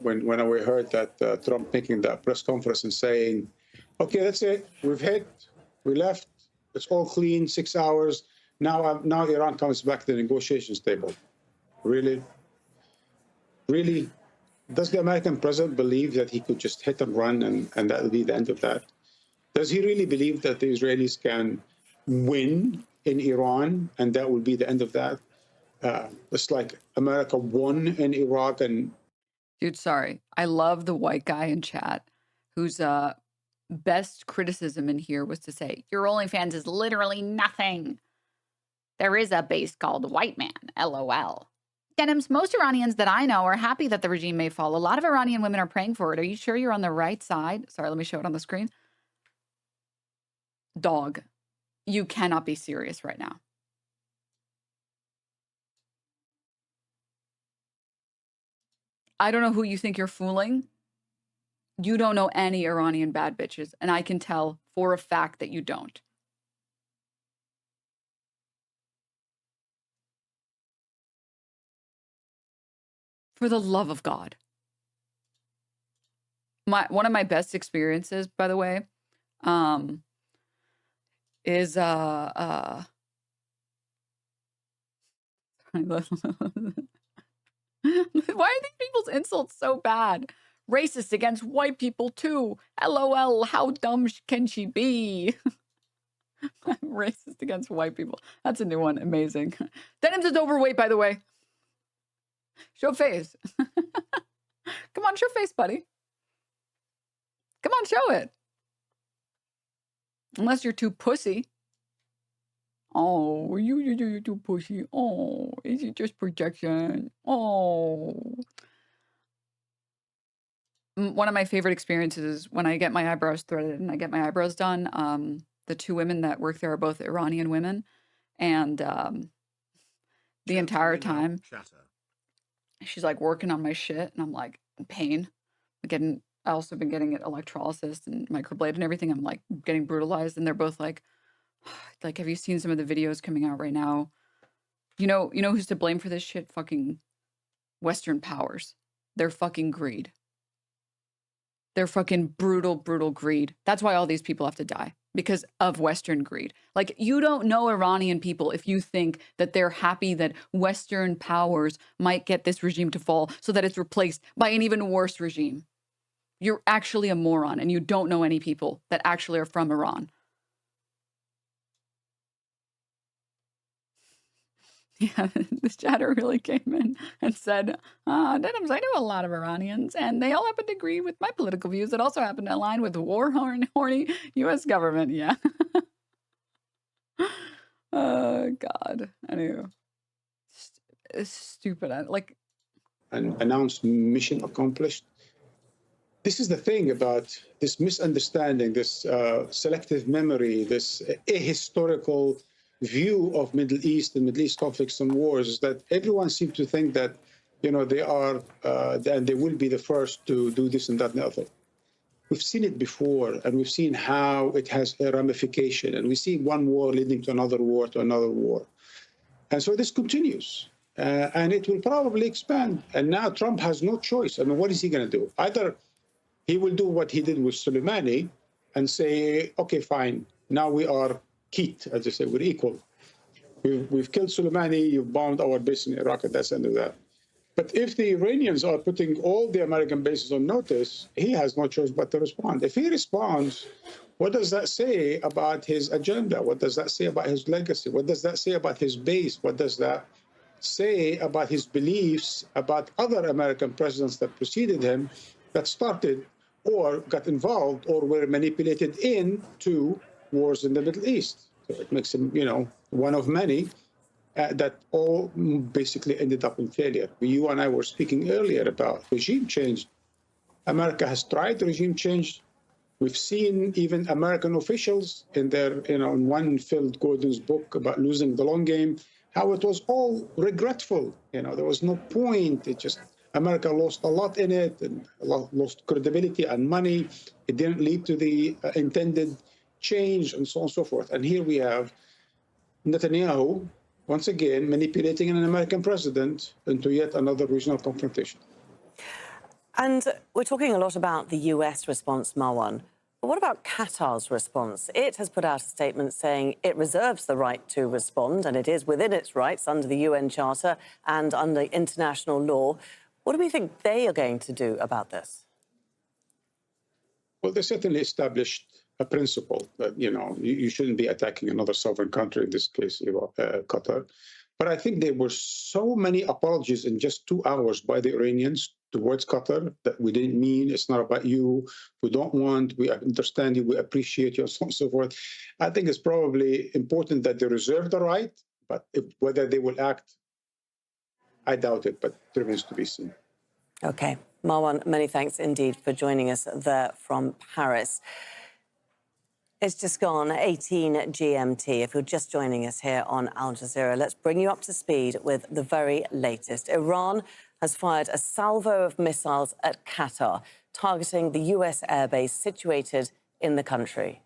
when we heard that Trump making that press conference and saying, okay, that's it. We've hit, we left, it's all clean, 6 hours. Now Iran comes back to the negotiations table. Really? Really? Does the American president believe that he could just hit and run and that will be the end of that? Does he really believe that the Israelis can win in Iran and that will be the end of that? It's like America won in Iraq and... Dude, sorry. I love the white guy in chat whose best criticism in here was to say, your OnlyFans is literally nothing. There is a base called white man, LOL. Denims, most Iranians that I know are happy that the regime may fall. A lot of Iranian women are praying for it. Are you sure you're on the right side? Sorry, let me show it on the screen. Dog, you cannot be serious right now. I don't know who you think you're fooling. You don't know any Iranian bad bitches, and I can tell for a fact that you don't. For the love of God. One of my best experiences, by the way, is why are these people's insults so bad? Racist against white people too. LOL, how dumb can she be? Racist against white people. That's a new one. Amazing. Denims is overweight, by the way. Show face. Come on, show face, buddy. Come on, show it. Unless you're too pussy. Oh, you're too pussy. Oh, is it just projection? Oh. One of my favorite experiences is when I get my eyebrows threaded and I get my eyebrows done. The two women that work there are both Iranian women. And the entire time, she's like working on my shit. And I'm like in pain. I also been getting electrolysis and microbladed and everything. I'm like getting brutalized. And they're both like, have you seen some of the videos coming out right now? You know who's to blame for this shit? Fucking Western powers. Their fucking greed. Their fucking brutal, brutal greed. That's why all these people have to die. Because of Western greed. Like, you don't know Iranian people if you think that they're happy that Western powers might get this regime to fall so that it's replaced by an even worse regime. You're actually a moron and you don't know any people that actually are from Iran. Yeah, this chatter really came in and said, Denims, I know a lot of Iranians, and they all happen to agree with my political views that also happen to align with the war-horny U.S. government. Yeah. Oh, God. Anyway. It's stupid. An announced mission accomplished. This is the thing about this misunderstanding, this selective memory, this ahistorical view of Middle East and Middle East conflicts and wars, is that everyone seems to think that, they are, and they will be the first to do this and that and the other. We've seen it before, and we've seen how it has a ramification, and we see one war leading to another war, And so this continues, and it will probably expand. And now Trump has no choice. I mean, what is he going to do? Either he will do what he did with Soleimani and say, okay, fine, now we are Keat, as they say, we're equal. We've killed Soleimani, you've bombed our base in Iraq, and that's the end of that. But if the Iranians are putting all the American bases on notice, he has no choice but to respond. If he responds, what does that say about his agenda? What does that say about his legacy? What does that say about his base? What does that say about his beliefs, about other American presidents that preceded him, that started or got involved or were manipulated into wars in the Middle East? So it makes him, one of many that all basically ended up in failure. You and I were speaking earlier about regime change. America has tried regime change. We've seen even American officials in their, in one Phil Gordon's book about losing the long game, how it was all regretful. There was no point. America lost a lot in it and lost credibility and money. It didn't lead to the intended change and so on and so forth. And here we have Netanyahu, once again, manipulating an American president into yet another regional confrontation. And we're talking a lot about the US response, Marwan. But what about Qatar's response? It has put out a statement saying it reserves the right to respond, and it is within its rights under the UN Charter and under international law. What do we think they are going to do about this? Well, they certainly established a principle that, you shouldn't be attacking another sovereign country, in this case, Qatar. But I think there were so many apologies in just 2 hours by the Iranians towards Qatar that we didn't mean, it's not about you, we don't want, we understand you, we appreciate you, and so on and so forth. I think it's probably important that they reserve the right, but whether they will act, I doubt it, but it remains to be seen. Okay. Marwan, many thanks indeed for joining us there from Paris. It's just gone 18 GMT. If you're just joining us here on Al Jazeera, let's bring you up to speed with the very latest. Iran has fired a salvo of missiles at Qatar, targeting the US airbase situated in the country.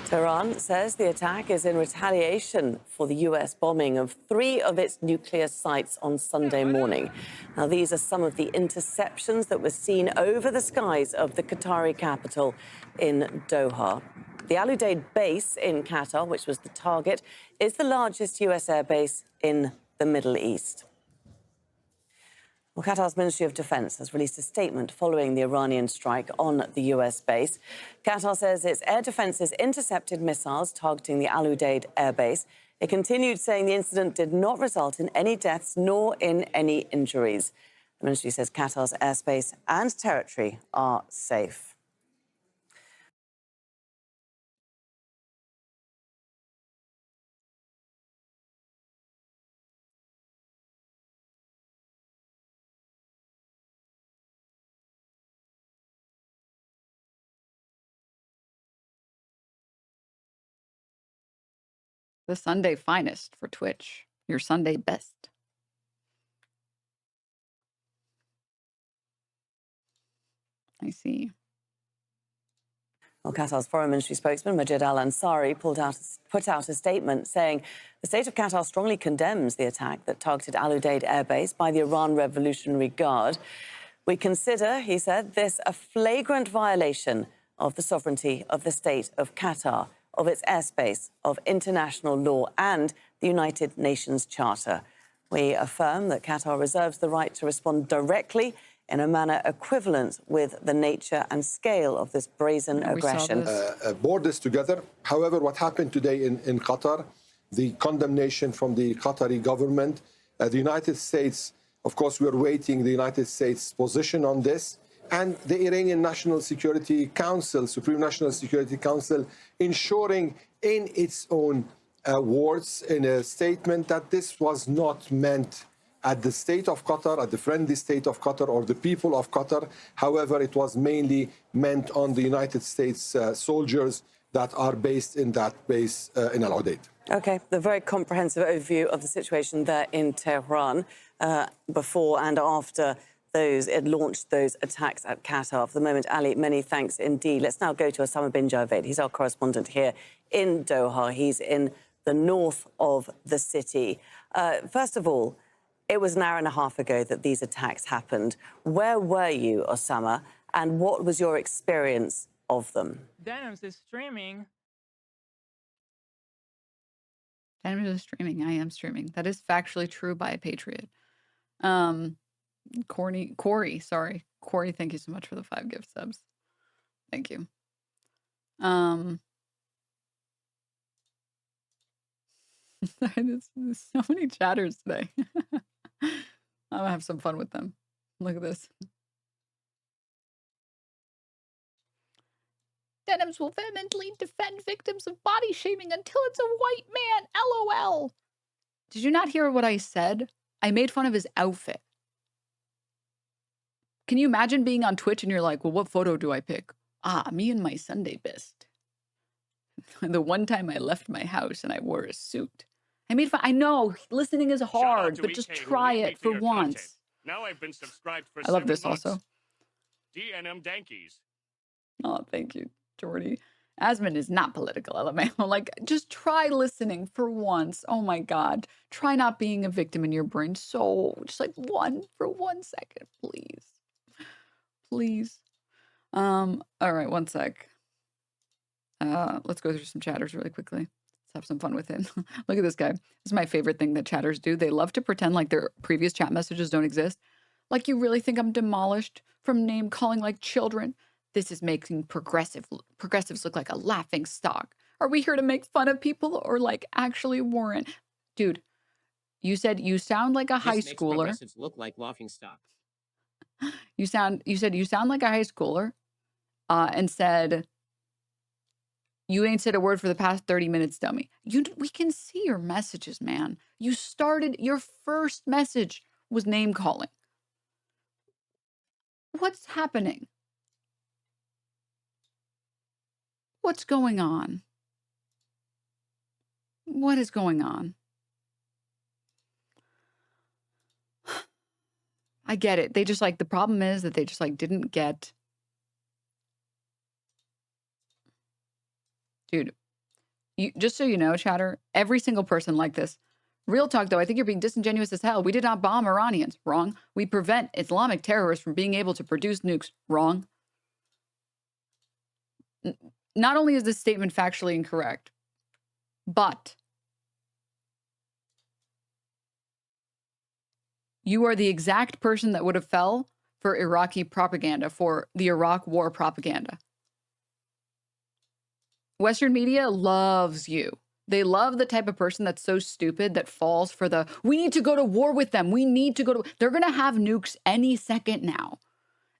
Tehran says the attack is in retaliation for the US bombing of 3 of its nuclear sites on Sunday morning. Now, these are some of the interceptions that were seen over the skies of the Qatari capital in Doha. The Al Udeid base in Qatar, which was the target, is the largest US airbase in the Middle East. Well, Qatar's Ministry of Defense has released a statement following the Iranian strike on the US base. Qatar says its air defenses intercepted missiles targeting the Al Udeid airbase. It continued saying the incident did not result in any deaths nor in any injuries. The ministry says Qatar's airspace and territory are safe. The Sunday finest for Twitch. Your Sunday best. I see. Well, Qatar's Foreign Ministry spokesman Majid Al-Ansari put out a statement saying the state of Qatar strongly condemns the attack that targeted Al Udeid airbase by the Iran Revolutionary Guard. We consider, he said, this a flagrant violation of the sovereignty of the state of Qatar, of its airspace, of international law and the United Nations Charter. We affirm that Qatar reserves the right to respond directly in a manner equivalent with the nature and scale of this brazen aggression. Borders together. However, what happened today in Qatar, the condemnation from the Qatari government, the United States, of course, we're waiting the United States position on this, and the Iranian National Security Council, Supreme National Security Council, ensuring in its own words in a statement that this was not meant at the state of Qatar, at the friendly state of Qatar or the people of Qatar. However, it was mainly meant on the United States soldiers that are based in that base in Al Udeid. Okay, the very comprehensive overview of the situation there in Tehran before and after it launched those attacks at Qatar. For the moment, Ali, many thanks indeed. Let's now go to Osama bin Javed. He's our correspondent here in Doha. He's in the north of the city. First of all, it was an hour and a half ago that these attacks happened. Where were you, Osama, and what was your experience of them? Denims is streaming. Denims is streaming. I am streaming. That is factually true by a patriot. Corey, sorry. Corey, thank you so much for the 5 gift subs. Thank you. There's so many chatters today. I'm gonna have some fun with them. Look at this. Denims will vehemently defend victims of body shaming until it's a white man. LOL. Did you not hear what I said? I made fun of his outfit. Can you imagine being on Twitch and you're like, well, what photo do I pick? Me in my Sunday best. The one time I left my house and I wore a suit. I made fun. I know listening is hard, but just try it for once. Now I've been subscribed for I love this also. DNM Dankies. Oh, thank you, Jordy. Asmund is not political, LMAO. Like, just try listening for once. Oh my God. Try not being a victim in your brain. So, just like for 1 second, please. Please. All right, 1 sec. Let's go through some chatters really quickly. Let's have some fun with it. Look at this guy. This is my favorite thing that chatters do. They love to pretend like their previous chat messages don't exist. Like, you really think I'm demolished from name calling like children? This is making progressives look like a laughing stock. Are we here to make fun of people or like actually warrant? Dude, you said you sound like a high This makes schooler. progressives look like laughing stock. You said you sound like a high schooler, and said you ain't said a word for the past 30 minutes, dummy. We can see your messages, man. You started your first message was name calling. What's happening? What's going on? What is going on? I get it. They just like, the problem is that they just like didn't get. Dude, just so you know, chatter, every single person like this. Real talk, though, I think you're being disingenuous as hell. We did not bomb Iranians. Wrong. We prevent Islamic terrorists from being able to produce nukes. Wrong. Not only is this statement factually incorrect, but you are the exact person that would have fell for Iraqi propaganda, for the Iraq war propaganda. Western media loves you. They love the type of person that's so stupid that falls for the, we need to go to war with them. We need to go to, they're going to have nukes any second now.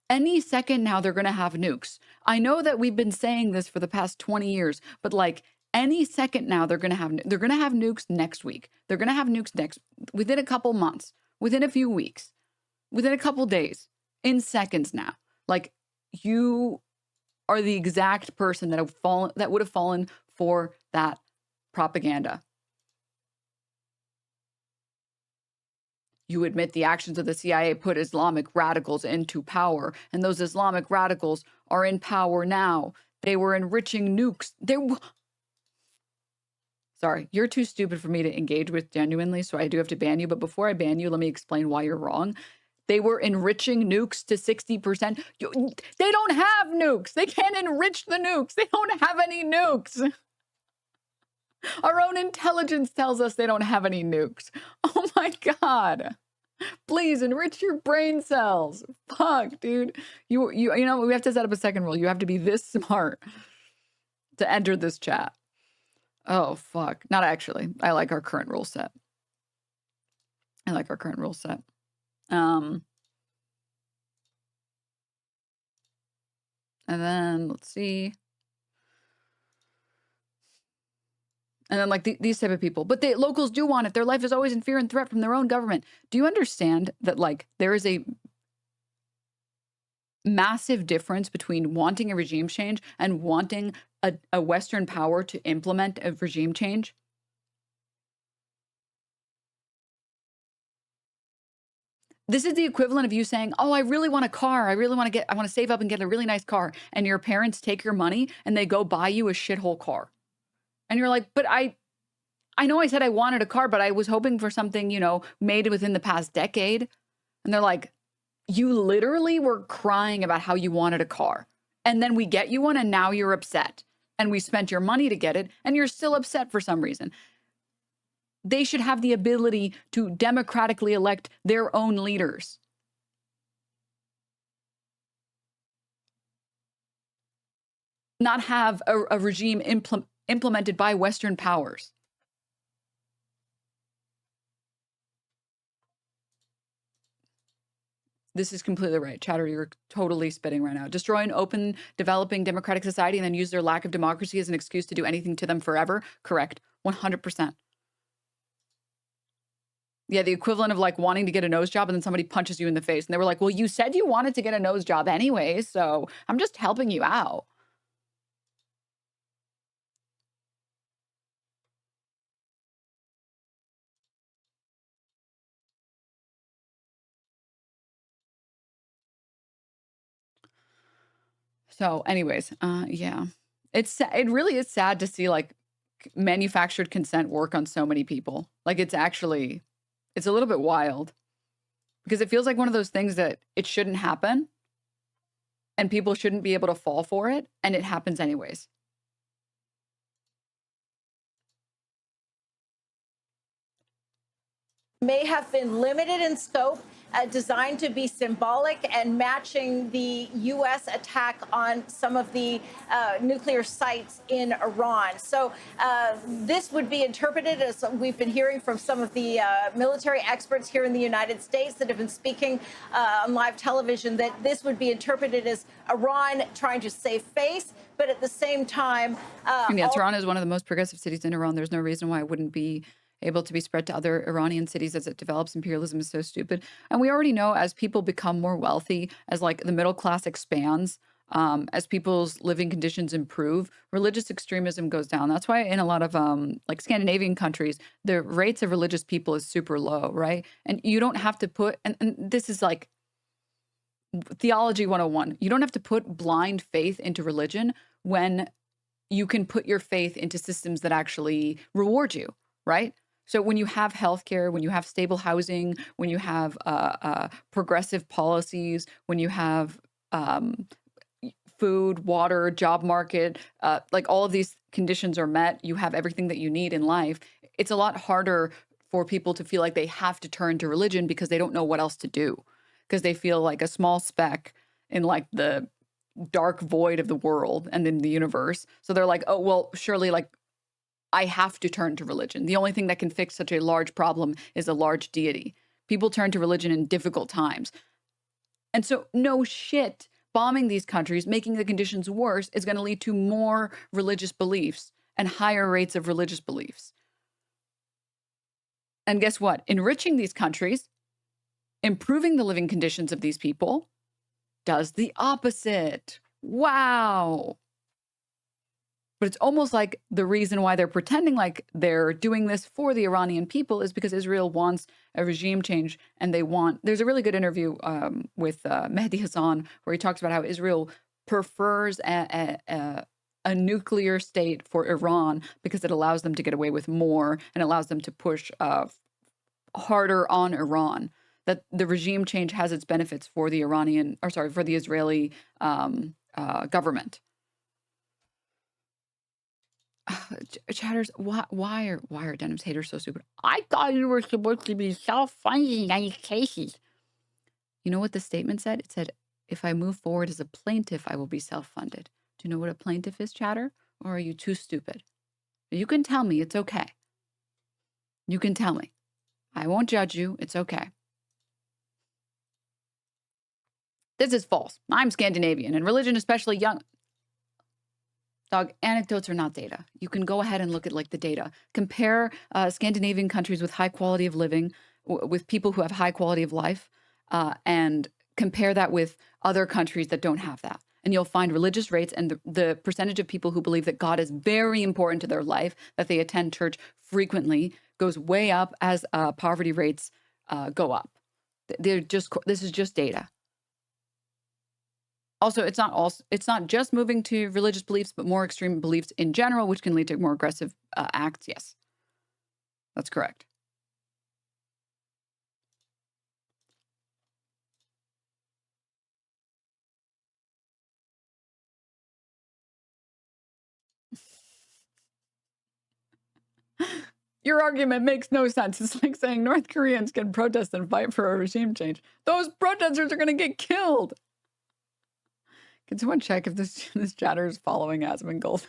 Any second now, they're going to have nukes. I know that we've been saying this for the past 20 years, but like any second now, they're going to have nukes next week. They're going to have nukes within a couple months, within a few weeks, within a couple days, in seconds now. Like, you are the exact person that would have fallen for that propaganda. You admit the actions of the CIA put Islamic radicals into power, and those Islamic radicals are in power now. They were enriching nukes. Sorry, you're too stupid for me to engage with genuinely, so I do have to ban you. But before I ban you, let me explain why you're wrong. They were enriching nukes to 60%. They don't have nukes. They can't enrich the nukes. They don't have any nukes. Our own intelligence tells us they don't have any nukes. Oh my God. Please enrich your brain cells. Fuck, dude. You know, we have to set up a second rule. You have to be this smart to enter this chat. Oh, fuck. Not actually. I like our current rule set. And then let's see. And then like these type of people, but the locals do want it. Their life is always in fear and threat from their own government. Do you understand that like there is a massive difference between wanting a regime change and wanting a Western power to implement a regime change? This is the equivalent of you saying, oh, I really want a car. I want to save up and get a really nice car. And your parents take your money and they go buy you a shithole car. And you're like, but I know I said I wanted a car, but I was hoping for something, you know, made within the past decade. And they're like, you literally were crying about how you wanted a car. And then we get you one and now you're upset. And we spent your money to get it and you're still upset for some reason. They should have the ability to democratically elect their own leaders. Not have a regime implemented by Western powers. This is completely right. Chatter, you're totally spitting right now. Destroy an open, developing democratic society and then use their lack of democracy as an excuse to do anything to them forever? Correct. 100%. Yeah, the equivalent of like wanting to get a nose job and then somebody punches you in the face. And they were like, well, you said you wanted to get a nose job anyway, so I'm just helping you out. So anyways, yeah, it really is sad to see like manufactured consent work on so many people. Like it's a little bit wild because it feels like one of those things that it shouldn't happen and people shouldn't be able to fall for it. And it happens anyways. May have been limited in scope designed to be symbolic and matching the U.S. attack on some of the nuclear sites in Iran. So this would be interpreted as we've been hearing from some of the military experts here in the United States that have been speaking on live television, that this would be interpreted as Iran trying to save face, but at the same time... And yeah, Tehran is one of the most progressive cities in Iran. There's no reason why it wouldn't be able to be spread to other Iranian cities as it develops. Imperialism is so stupid. And we already know as people become more wealthy, as like the middle class expands, as people's living conditions improve, religious extremism goes down. That's why in a lot of like Scandinavian countries, the rates of religious people is super low, right? And you don't have to put, and this is like theology 101. You don't have to put blind faith into religion when you can put your faith into systems that actually reward you, right? So when you have healthcare, when you have stable housing, when you have progressive policies, when you have food, water, job market, like all of these conditions are met, you have everything that you need in life. It's a lot harder for people to feel like they have to turn to religion because they don't know what else to do, because they feel like a small speck in like the dark void of the world and in the universe. So they're like, oh, well, surely like I have to turn to religion. The only thing that can fix such a large problem is a large deity. People turn to religion in difficult times. And so no shit, bombing these countries, making the conditions worse is going to lead to more religious beliefs and higher rates of religious beliefs. And guess what? Enriching these countries, improving the living conditions of these people, does the opposite. Wow. But it's almost like the reason why they're pretending like they're doing this for the Iranian people is because Israel wants a regime change, and they want... There's a really good interview with Mehdi Hassan where he talks about how Israel prefers a nuclear state for Iran because it allows them to get away with more and allows them to push harder on Iran. That the regime change has its benefits for the for the Israeli government. Chatters, why are Denims haters so stupid? I thought you were supposed to be self-funding in any cases. You know what the statement said? It said, if I move forward as a plaintiff, I will be self-funded. Do you know what a plaintiff is, Chatter? Or are you too stupid? You can tell me. It's okay. You can tell me. I won't judge you. It's okay. This is false. I'm Scandinavian, and religion, especially young... Dog, anecdotes are not data. You can go ahead and look at like the data. Compare Scandinavian countries with high quality of living, with people who have high quality of life, and compare that with other countries that don't have that. And you'll find religious rates and the percentage of people who believe that God is very important to their life, that they attend church frequently, goes way up as poverty rates go up. This is just data. Also, it's not just moving to religious beliefs, but more extreme beliefs in general, which can lead to more aggressive acts. Yes, that's correct. Your argument makes no sense. It's like saying North Koreans can protest and fight for a regime change. Those protesters are going to get killed. Can someone check if this chatter is following Asmongold?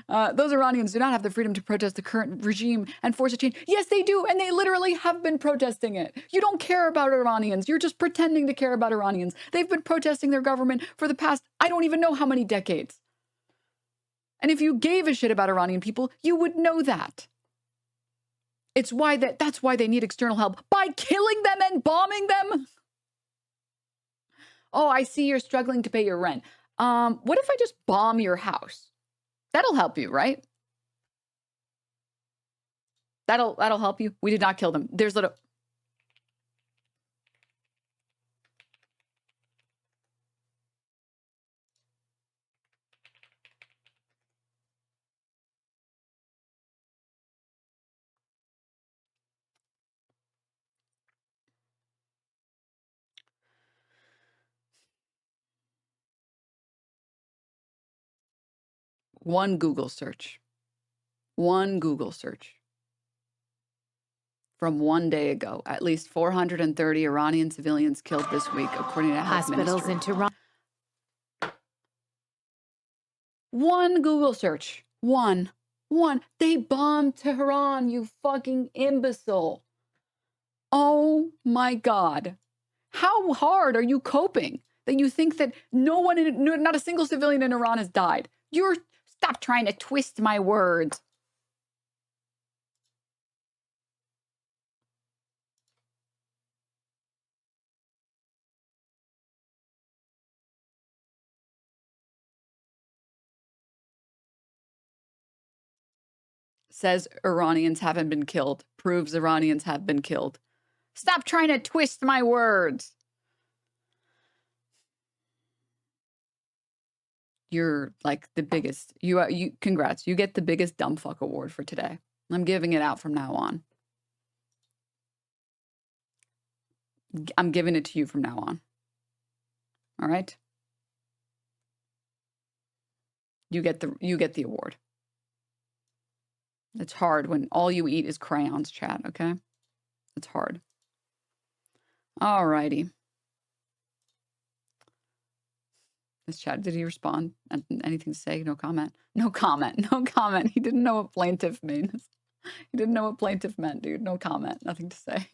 Those Iranians do not have the freedom to protest the current regime and force a change. Yes, they do, and they literally have been protesting it. You don't care about Iranians. You're just pretending to care about Iranians. They've been protesting their government for the past, I don't even know how many decades. And if you gave a shit about Iranian people, you would know that. It's why that's why they need external help, by killing them and bombing them. Oh, I see you're struggling to pay your rent. What if I just bomb your house? That'll help you, right? That'll help you. We did not kill them. There's little... One Google search. One Google search. from 1 day ago. At least 430 Iranian civilians killed this week, according to Health Hospitals Ministry. in Tehran. One Google search. One. They bombed Tehran, you fucking imbecile. Oh my God. How hard are you coping that you think that not a single civilian in Iran has died? Stop trying to twist my words. Says Iranians haven't been killed. Proves Iranians have been killed. Stop trying to twist my words. You're like the biggest. You congrats. You get the biggest dumb fuck award for today. I'm giving it out from now on. I'm giving it to you from now on. All right? You get the award. It's hard when all you eat is crayons, chat, okay? It's hard. All righty. This chat, did he respond? Anything to say? No comment. No comment. No comment. He didn't know what plaintiff means. He didn't know what plaintiff meant, dude. No comment. Nothing to say.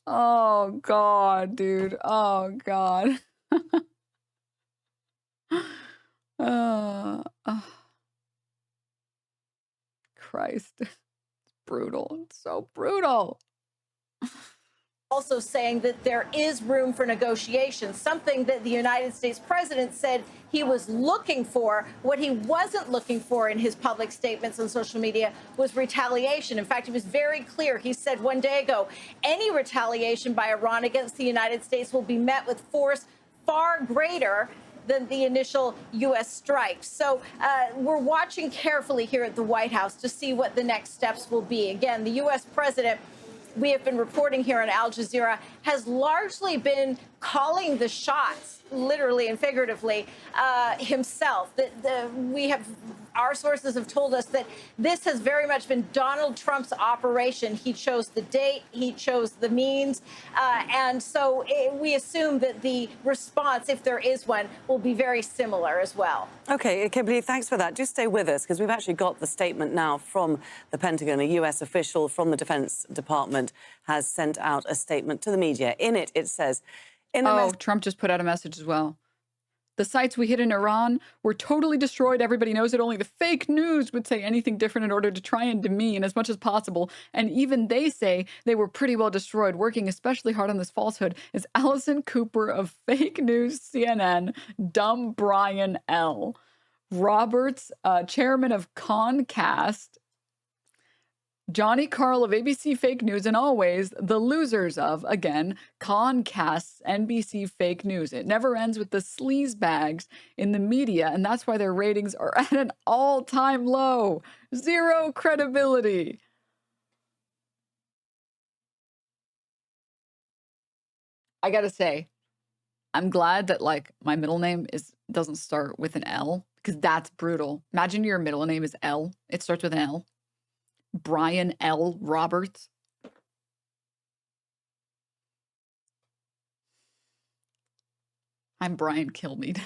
Oh, God, dude. Oh, God. Oh, Christ. It's brutal. It's so brutal. Also saying that there is room for negotiation, something that the United States president said he was looking for. What he wasn't looking for in his public statements on social media was retaliation. In fact, he was very clear. He said 1 day ago, any retaliation by Iran against the United States will be met with force far greater than the initial U.S. strikes. So we're watching carefully here at the White House to see what the next steps will be. Again, the U.S. president, we have been reporting here on Al Jazeera, has largely been calling the shots, literally and figuratively, himself. Our sources have told us that this has very much been Donald Trump's operation. He chose the date, he chose the means, and so we assume that the response, if there is one, will be very similar as well. Okay, Kimberly, thanks for that. Just stay with us, because we've actually got the statement now from the Pentagon. A U.S. official from the Defense Department has sent out a statement to the media. In it, it says... Trump just put out a message as well. The sites we hit in Iran were totally destroyed. Everybody knows it. Only the fake news would say anything different in order to try and demean as much as possible. And even they say they were pretty well destroyed. Working especially hard on this falsehood is Allison Cooper of Fake News CNN, Dumb Brian L. Roberts, chairman of Comcast, Johnny Karl of ABC Fake News, and always the losers of, again, Comcast's NBC Fake News. It never ends with the sleaze bags in the media, and that's why their ratings are at an all-time low. Zero credibility. I gotta say, I'm glad that, like, my middle name doesn't start with an L, because that's brutal. Imagine your middle name is L. It starts with an L. Brian L. Roberts. I'm Brian Kilmeade.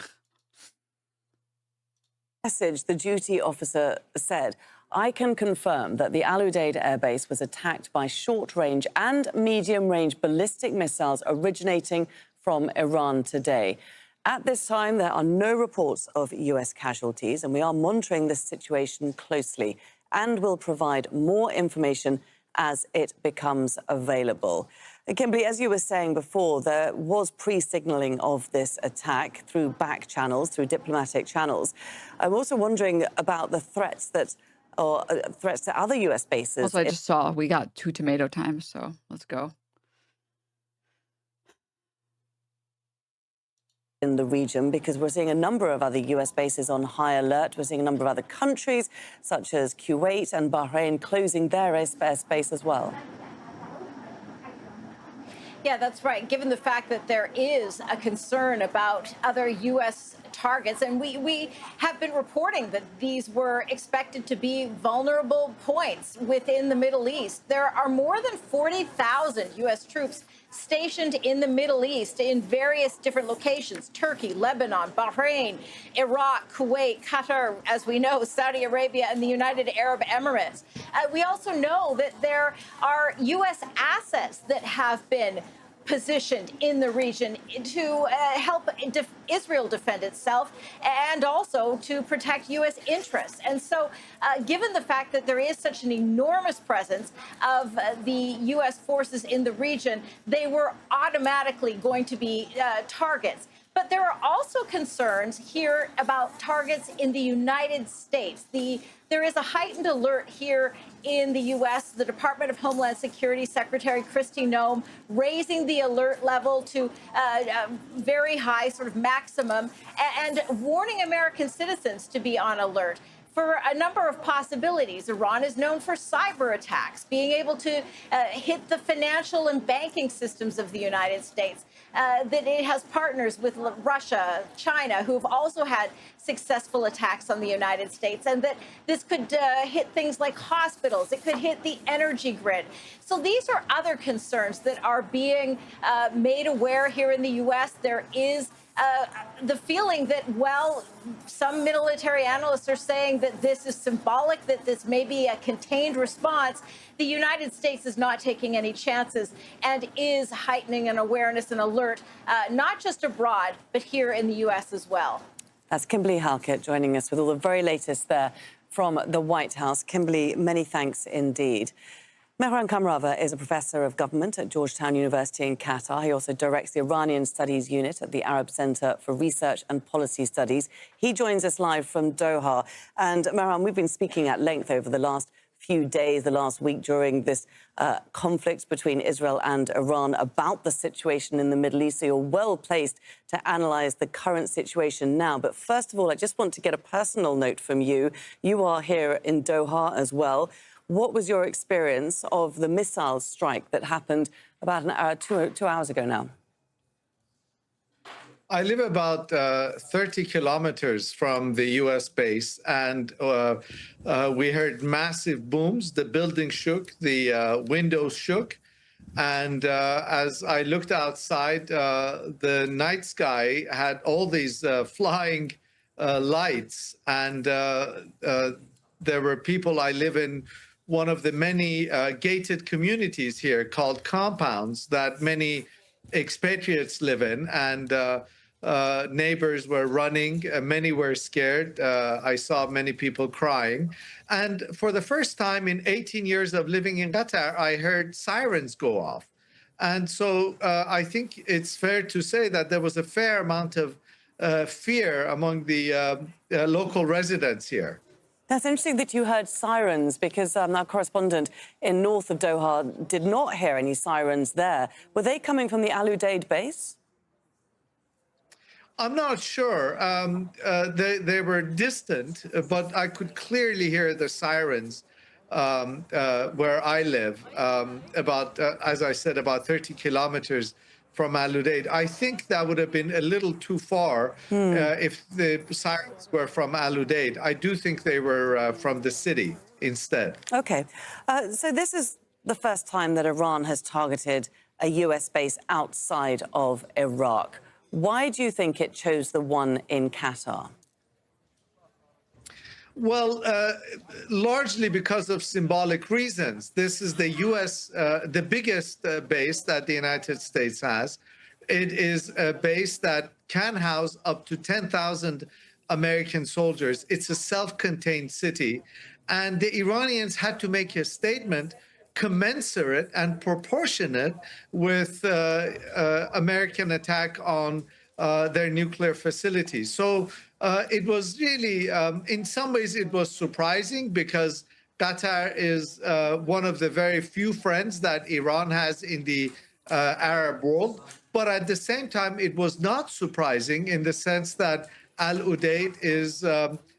Message, the duty officer said, I can confirm that the Al Udeid Air Base was attacked by short-range and medium-range ballistic missiles originating from Iran today. At this time, there are no reports of U.S. casualties, and we are monitoring this situation closely and will provide more information as it becomes available. Kimberly, as you were saying before, there was pre-signaling of this attack through back channels, through diplomatic channels. I'm also wondering about the threats threats to other U.S. bases. Also, I just saw we got 2 tomato times, so let's go. In the region, because we're seeing a number of other U.S. bases on high alert. We're seeing a number of other countries, such as Kuwait and Bahrain, closing their airspace as well. Yeah, that's right. Given the fact that there is a concern about other U.S. targets. And we have been reporting that these were expected to be vulnerable points within the Middle East. There are more than 40,000 U.S. troops stationed in the Middle East in various different locations: Turkey, Lebanon, Bahrain, Iraq, Kuwait, Qatar, as we know, Saudi Arabia, and the United Arab Emirates. We also know that there are U.S. assets that have been positioned in the region to help Israel defend itself and also to protect U.S. interests. And so given the fact that there is such an enormous presence of the U.S. forces in the region, they were automatically going to be targets. But there are also concerns here about targets in the United States. There is a heightened alert here in the U.S. The Department of Homeland Security Secretary Kristi Noem raising the alert level to very high, sort of maximum, and warning American citizens to be on alert for a number of possibilities. Iran is known for cyber attacks, being able to hit the financial and banking systems of the United States. That it has partners with Russia, China, who have also had successful attacks on the United States, and that this could hit things like hospitals. It could hit the energy grid. So these are other concerns that are being made aware here in the U.S. There is the feeling that, well, some military analysts are saying that this is symbolic, that this may be a contained response. The United States is not taking any chances and is heightening an awareness and alert, not just abroad, but here in the U.S. as well. That's Kimberly Halkett joining us with all the very latest there from the White House. Kimberly, many thanks indeed. Mehran Kamrava is a professor of government at Georgetown University in Qatar. He also directs the Iranian Studies Unit at the Arab Center for Research and Policy Studies. He joins us live from Doha. And Mehran, we've been speaking at length over the last few days, the last week, during this conflict between Israel and Iran about the situation in the Middle East. So you're well placed to analyze the current situation now. But first of all, I just want to get a personal note from you. You are here in Doha as well. What was your experience of the missile strike that happened about an hour, two hours ago now? I live about 30 kilometers from the U.S. base, and we heard massive booms. The building shook, the windows shook. And as I looked outside, the night sky had all these flying lights. And there were people. I live in one of the many gated communities here called compounds that many expatriates live in, and neighbors were running. Many were scared. I saw many people crying. And for the first time in 18 years of living in Qatar, I heard sirens go off. And so I think it's fair to say that there was a fair amount of fear among the local residents here. That's interesting that you heard sirens, because our correspondent in north of Doha did not hear any sirens there. Were they coming from the Al Udeid base? I'm not sure. They were distant, but I could clearly hear the sirens where I live, as I said, about 30 kilometers from Al Udeid. I think that would have been a little too far if the sirens were from Al Udeid. I do think they were from the city instead. Okay. So this is the first time that Iran has targeted a U.S. base outside of Iraq. Why do you think it chose the one in Qatar? Well, largely because of symbolic reasons. This is the U.S., the biggest base that the United States has. It is a base that can house up to 10,000 American soldiers. It's a self-contained city. And the Iranians had to make a statement commensurate and proportionate with American attack on their nuclear facilities. So it was really, in some ways, it was surprising because Qatar is one of the very few friends that Iran has in the Arab world. But at the same time, it was not surprising in the sense that Al Udeid is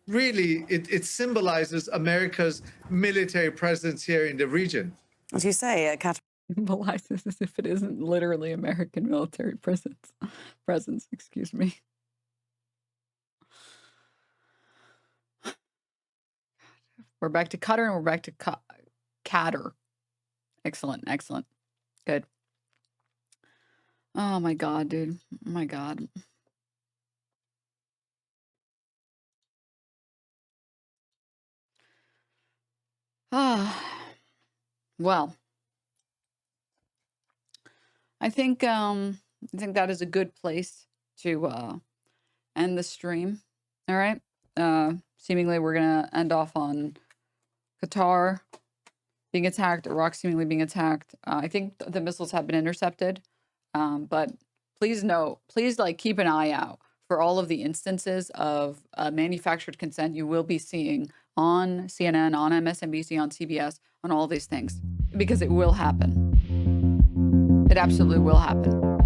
really, it symbolizes America's military presence here in the region. As you say, Qatar symbolizes as if it isn't literally American military presence, excuse me. We're back to Qatar and we're back to Qatar. Excellent, excellent. Good. Oh my God, dude. Oh my God. Well, I think that is a good place to end the stream. All right. Seemingly we're gonna end off on Qatar being attacked, Iraq seemingly being attacked. I think the missiles have been intercepted. But please like keep an eye out for all of the instances of manufactured consent you will be seeing on CNN, on MSNBC, on CBS, on all these things, because it will happen. It absolutely will happen.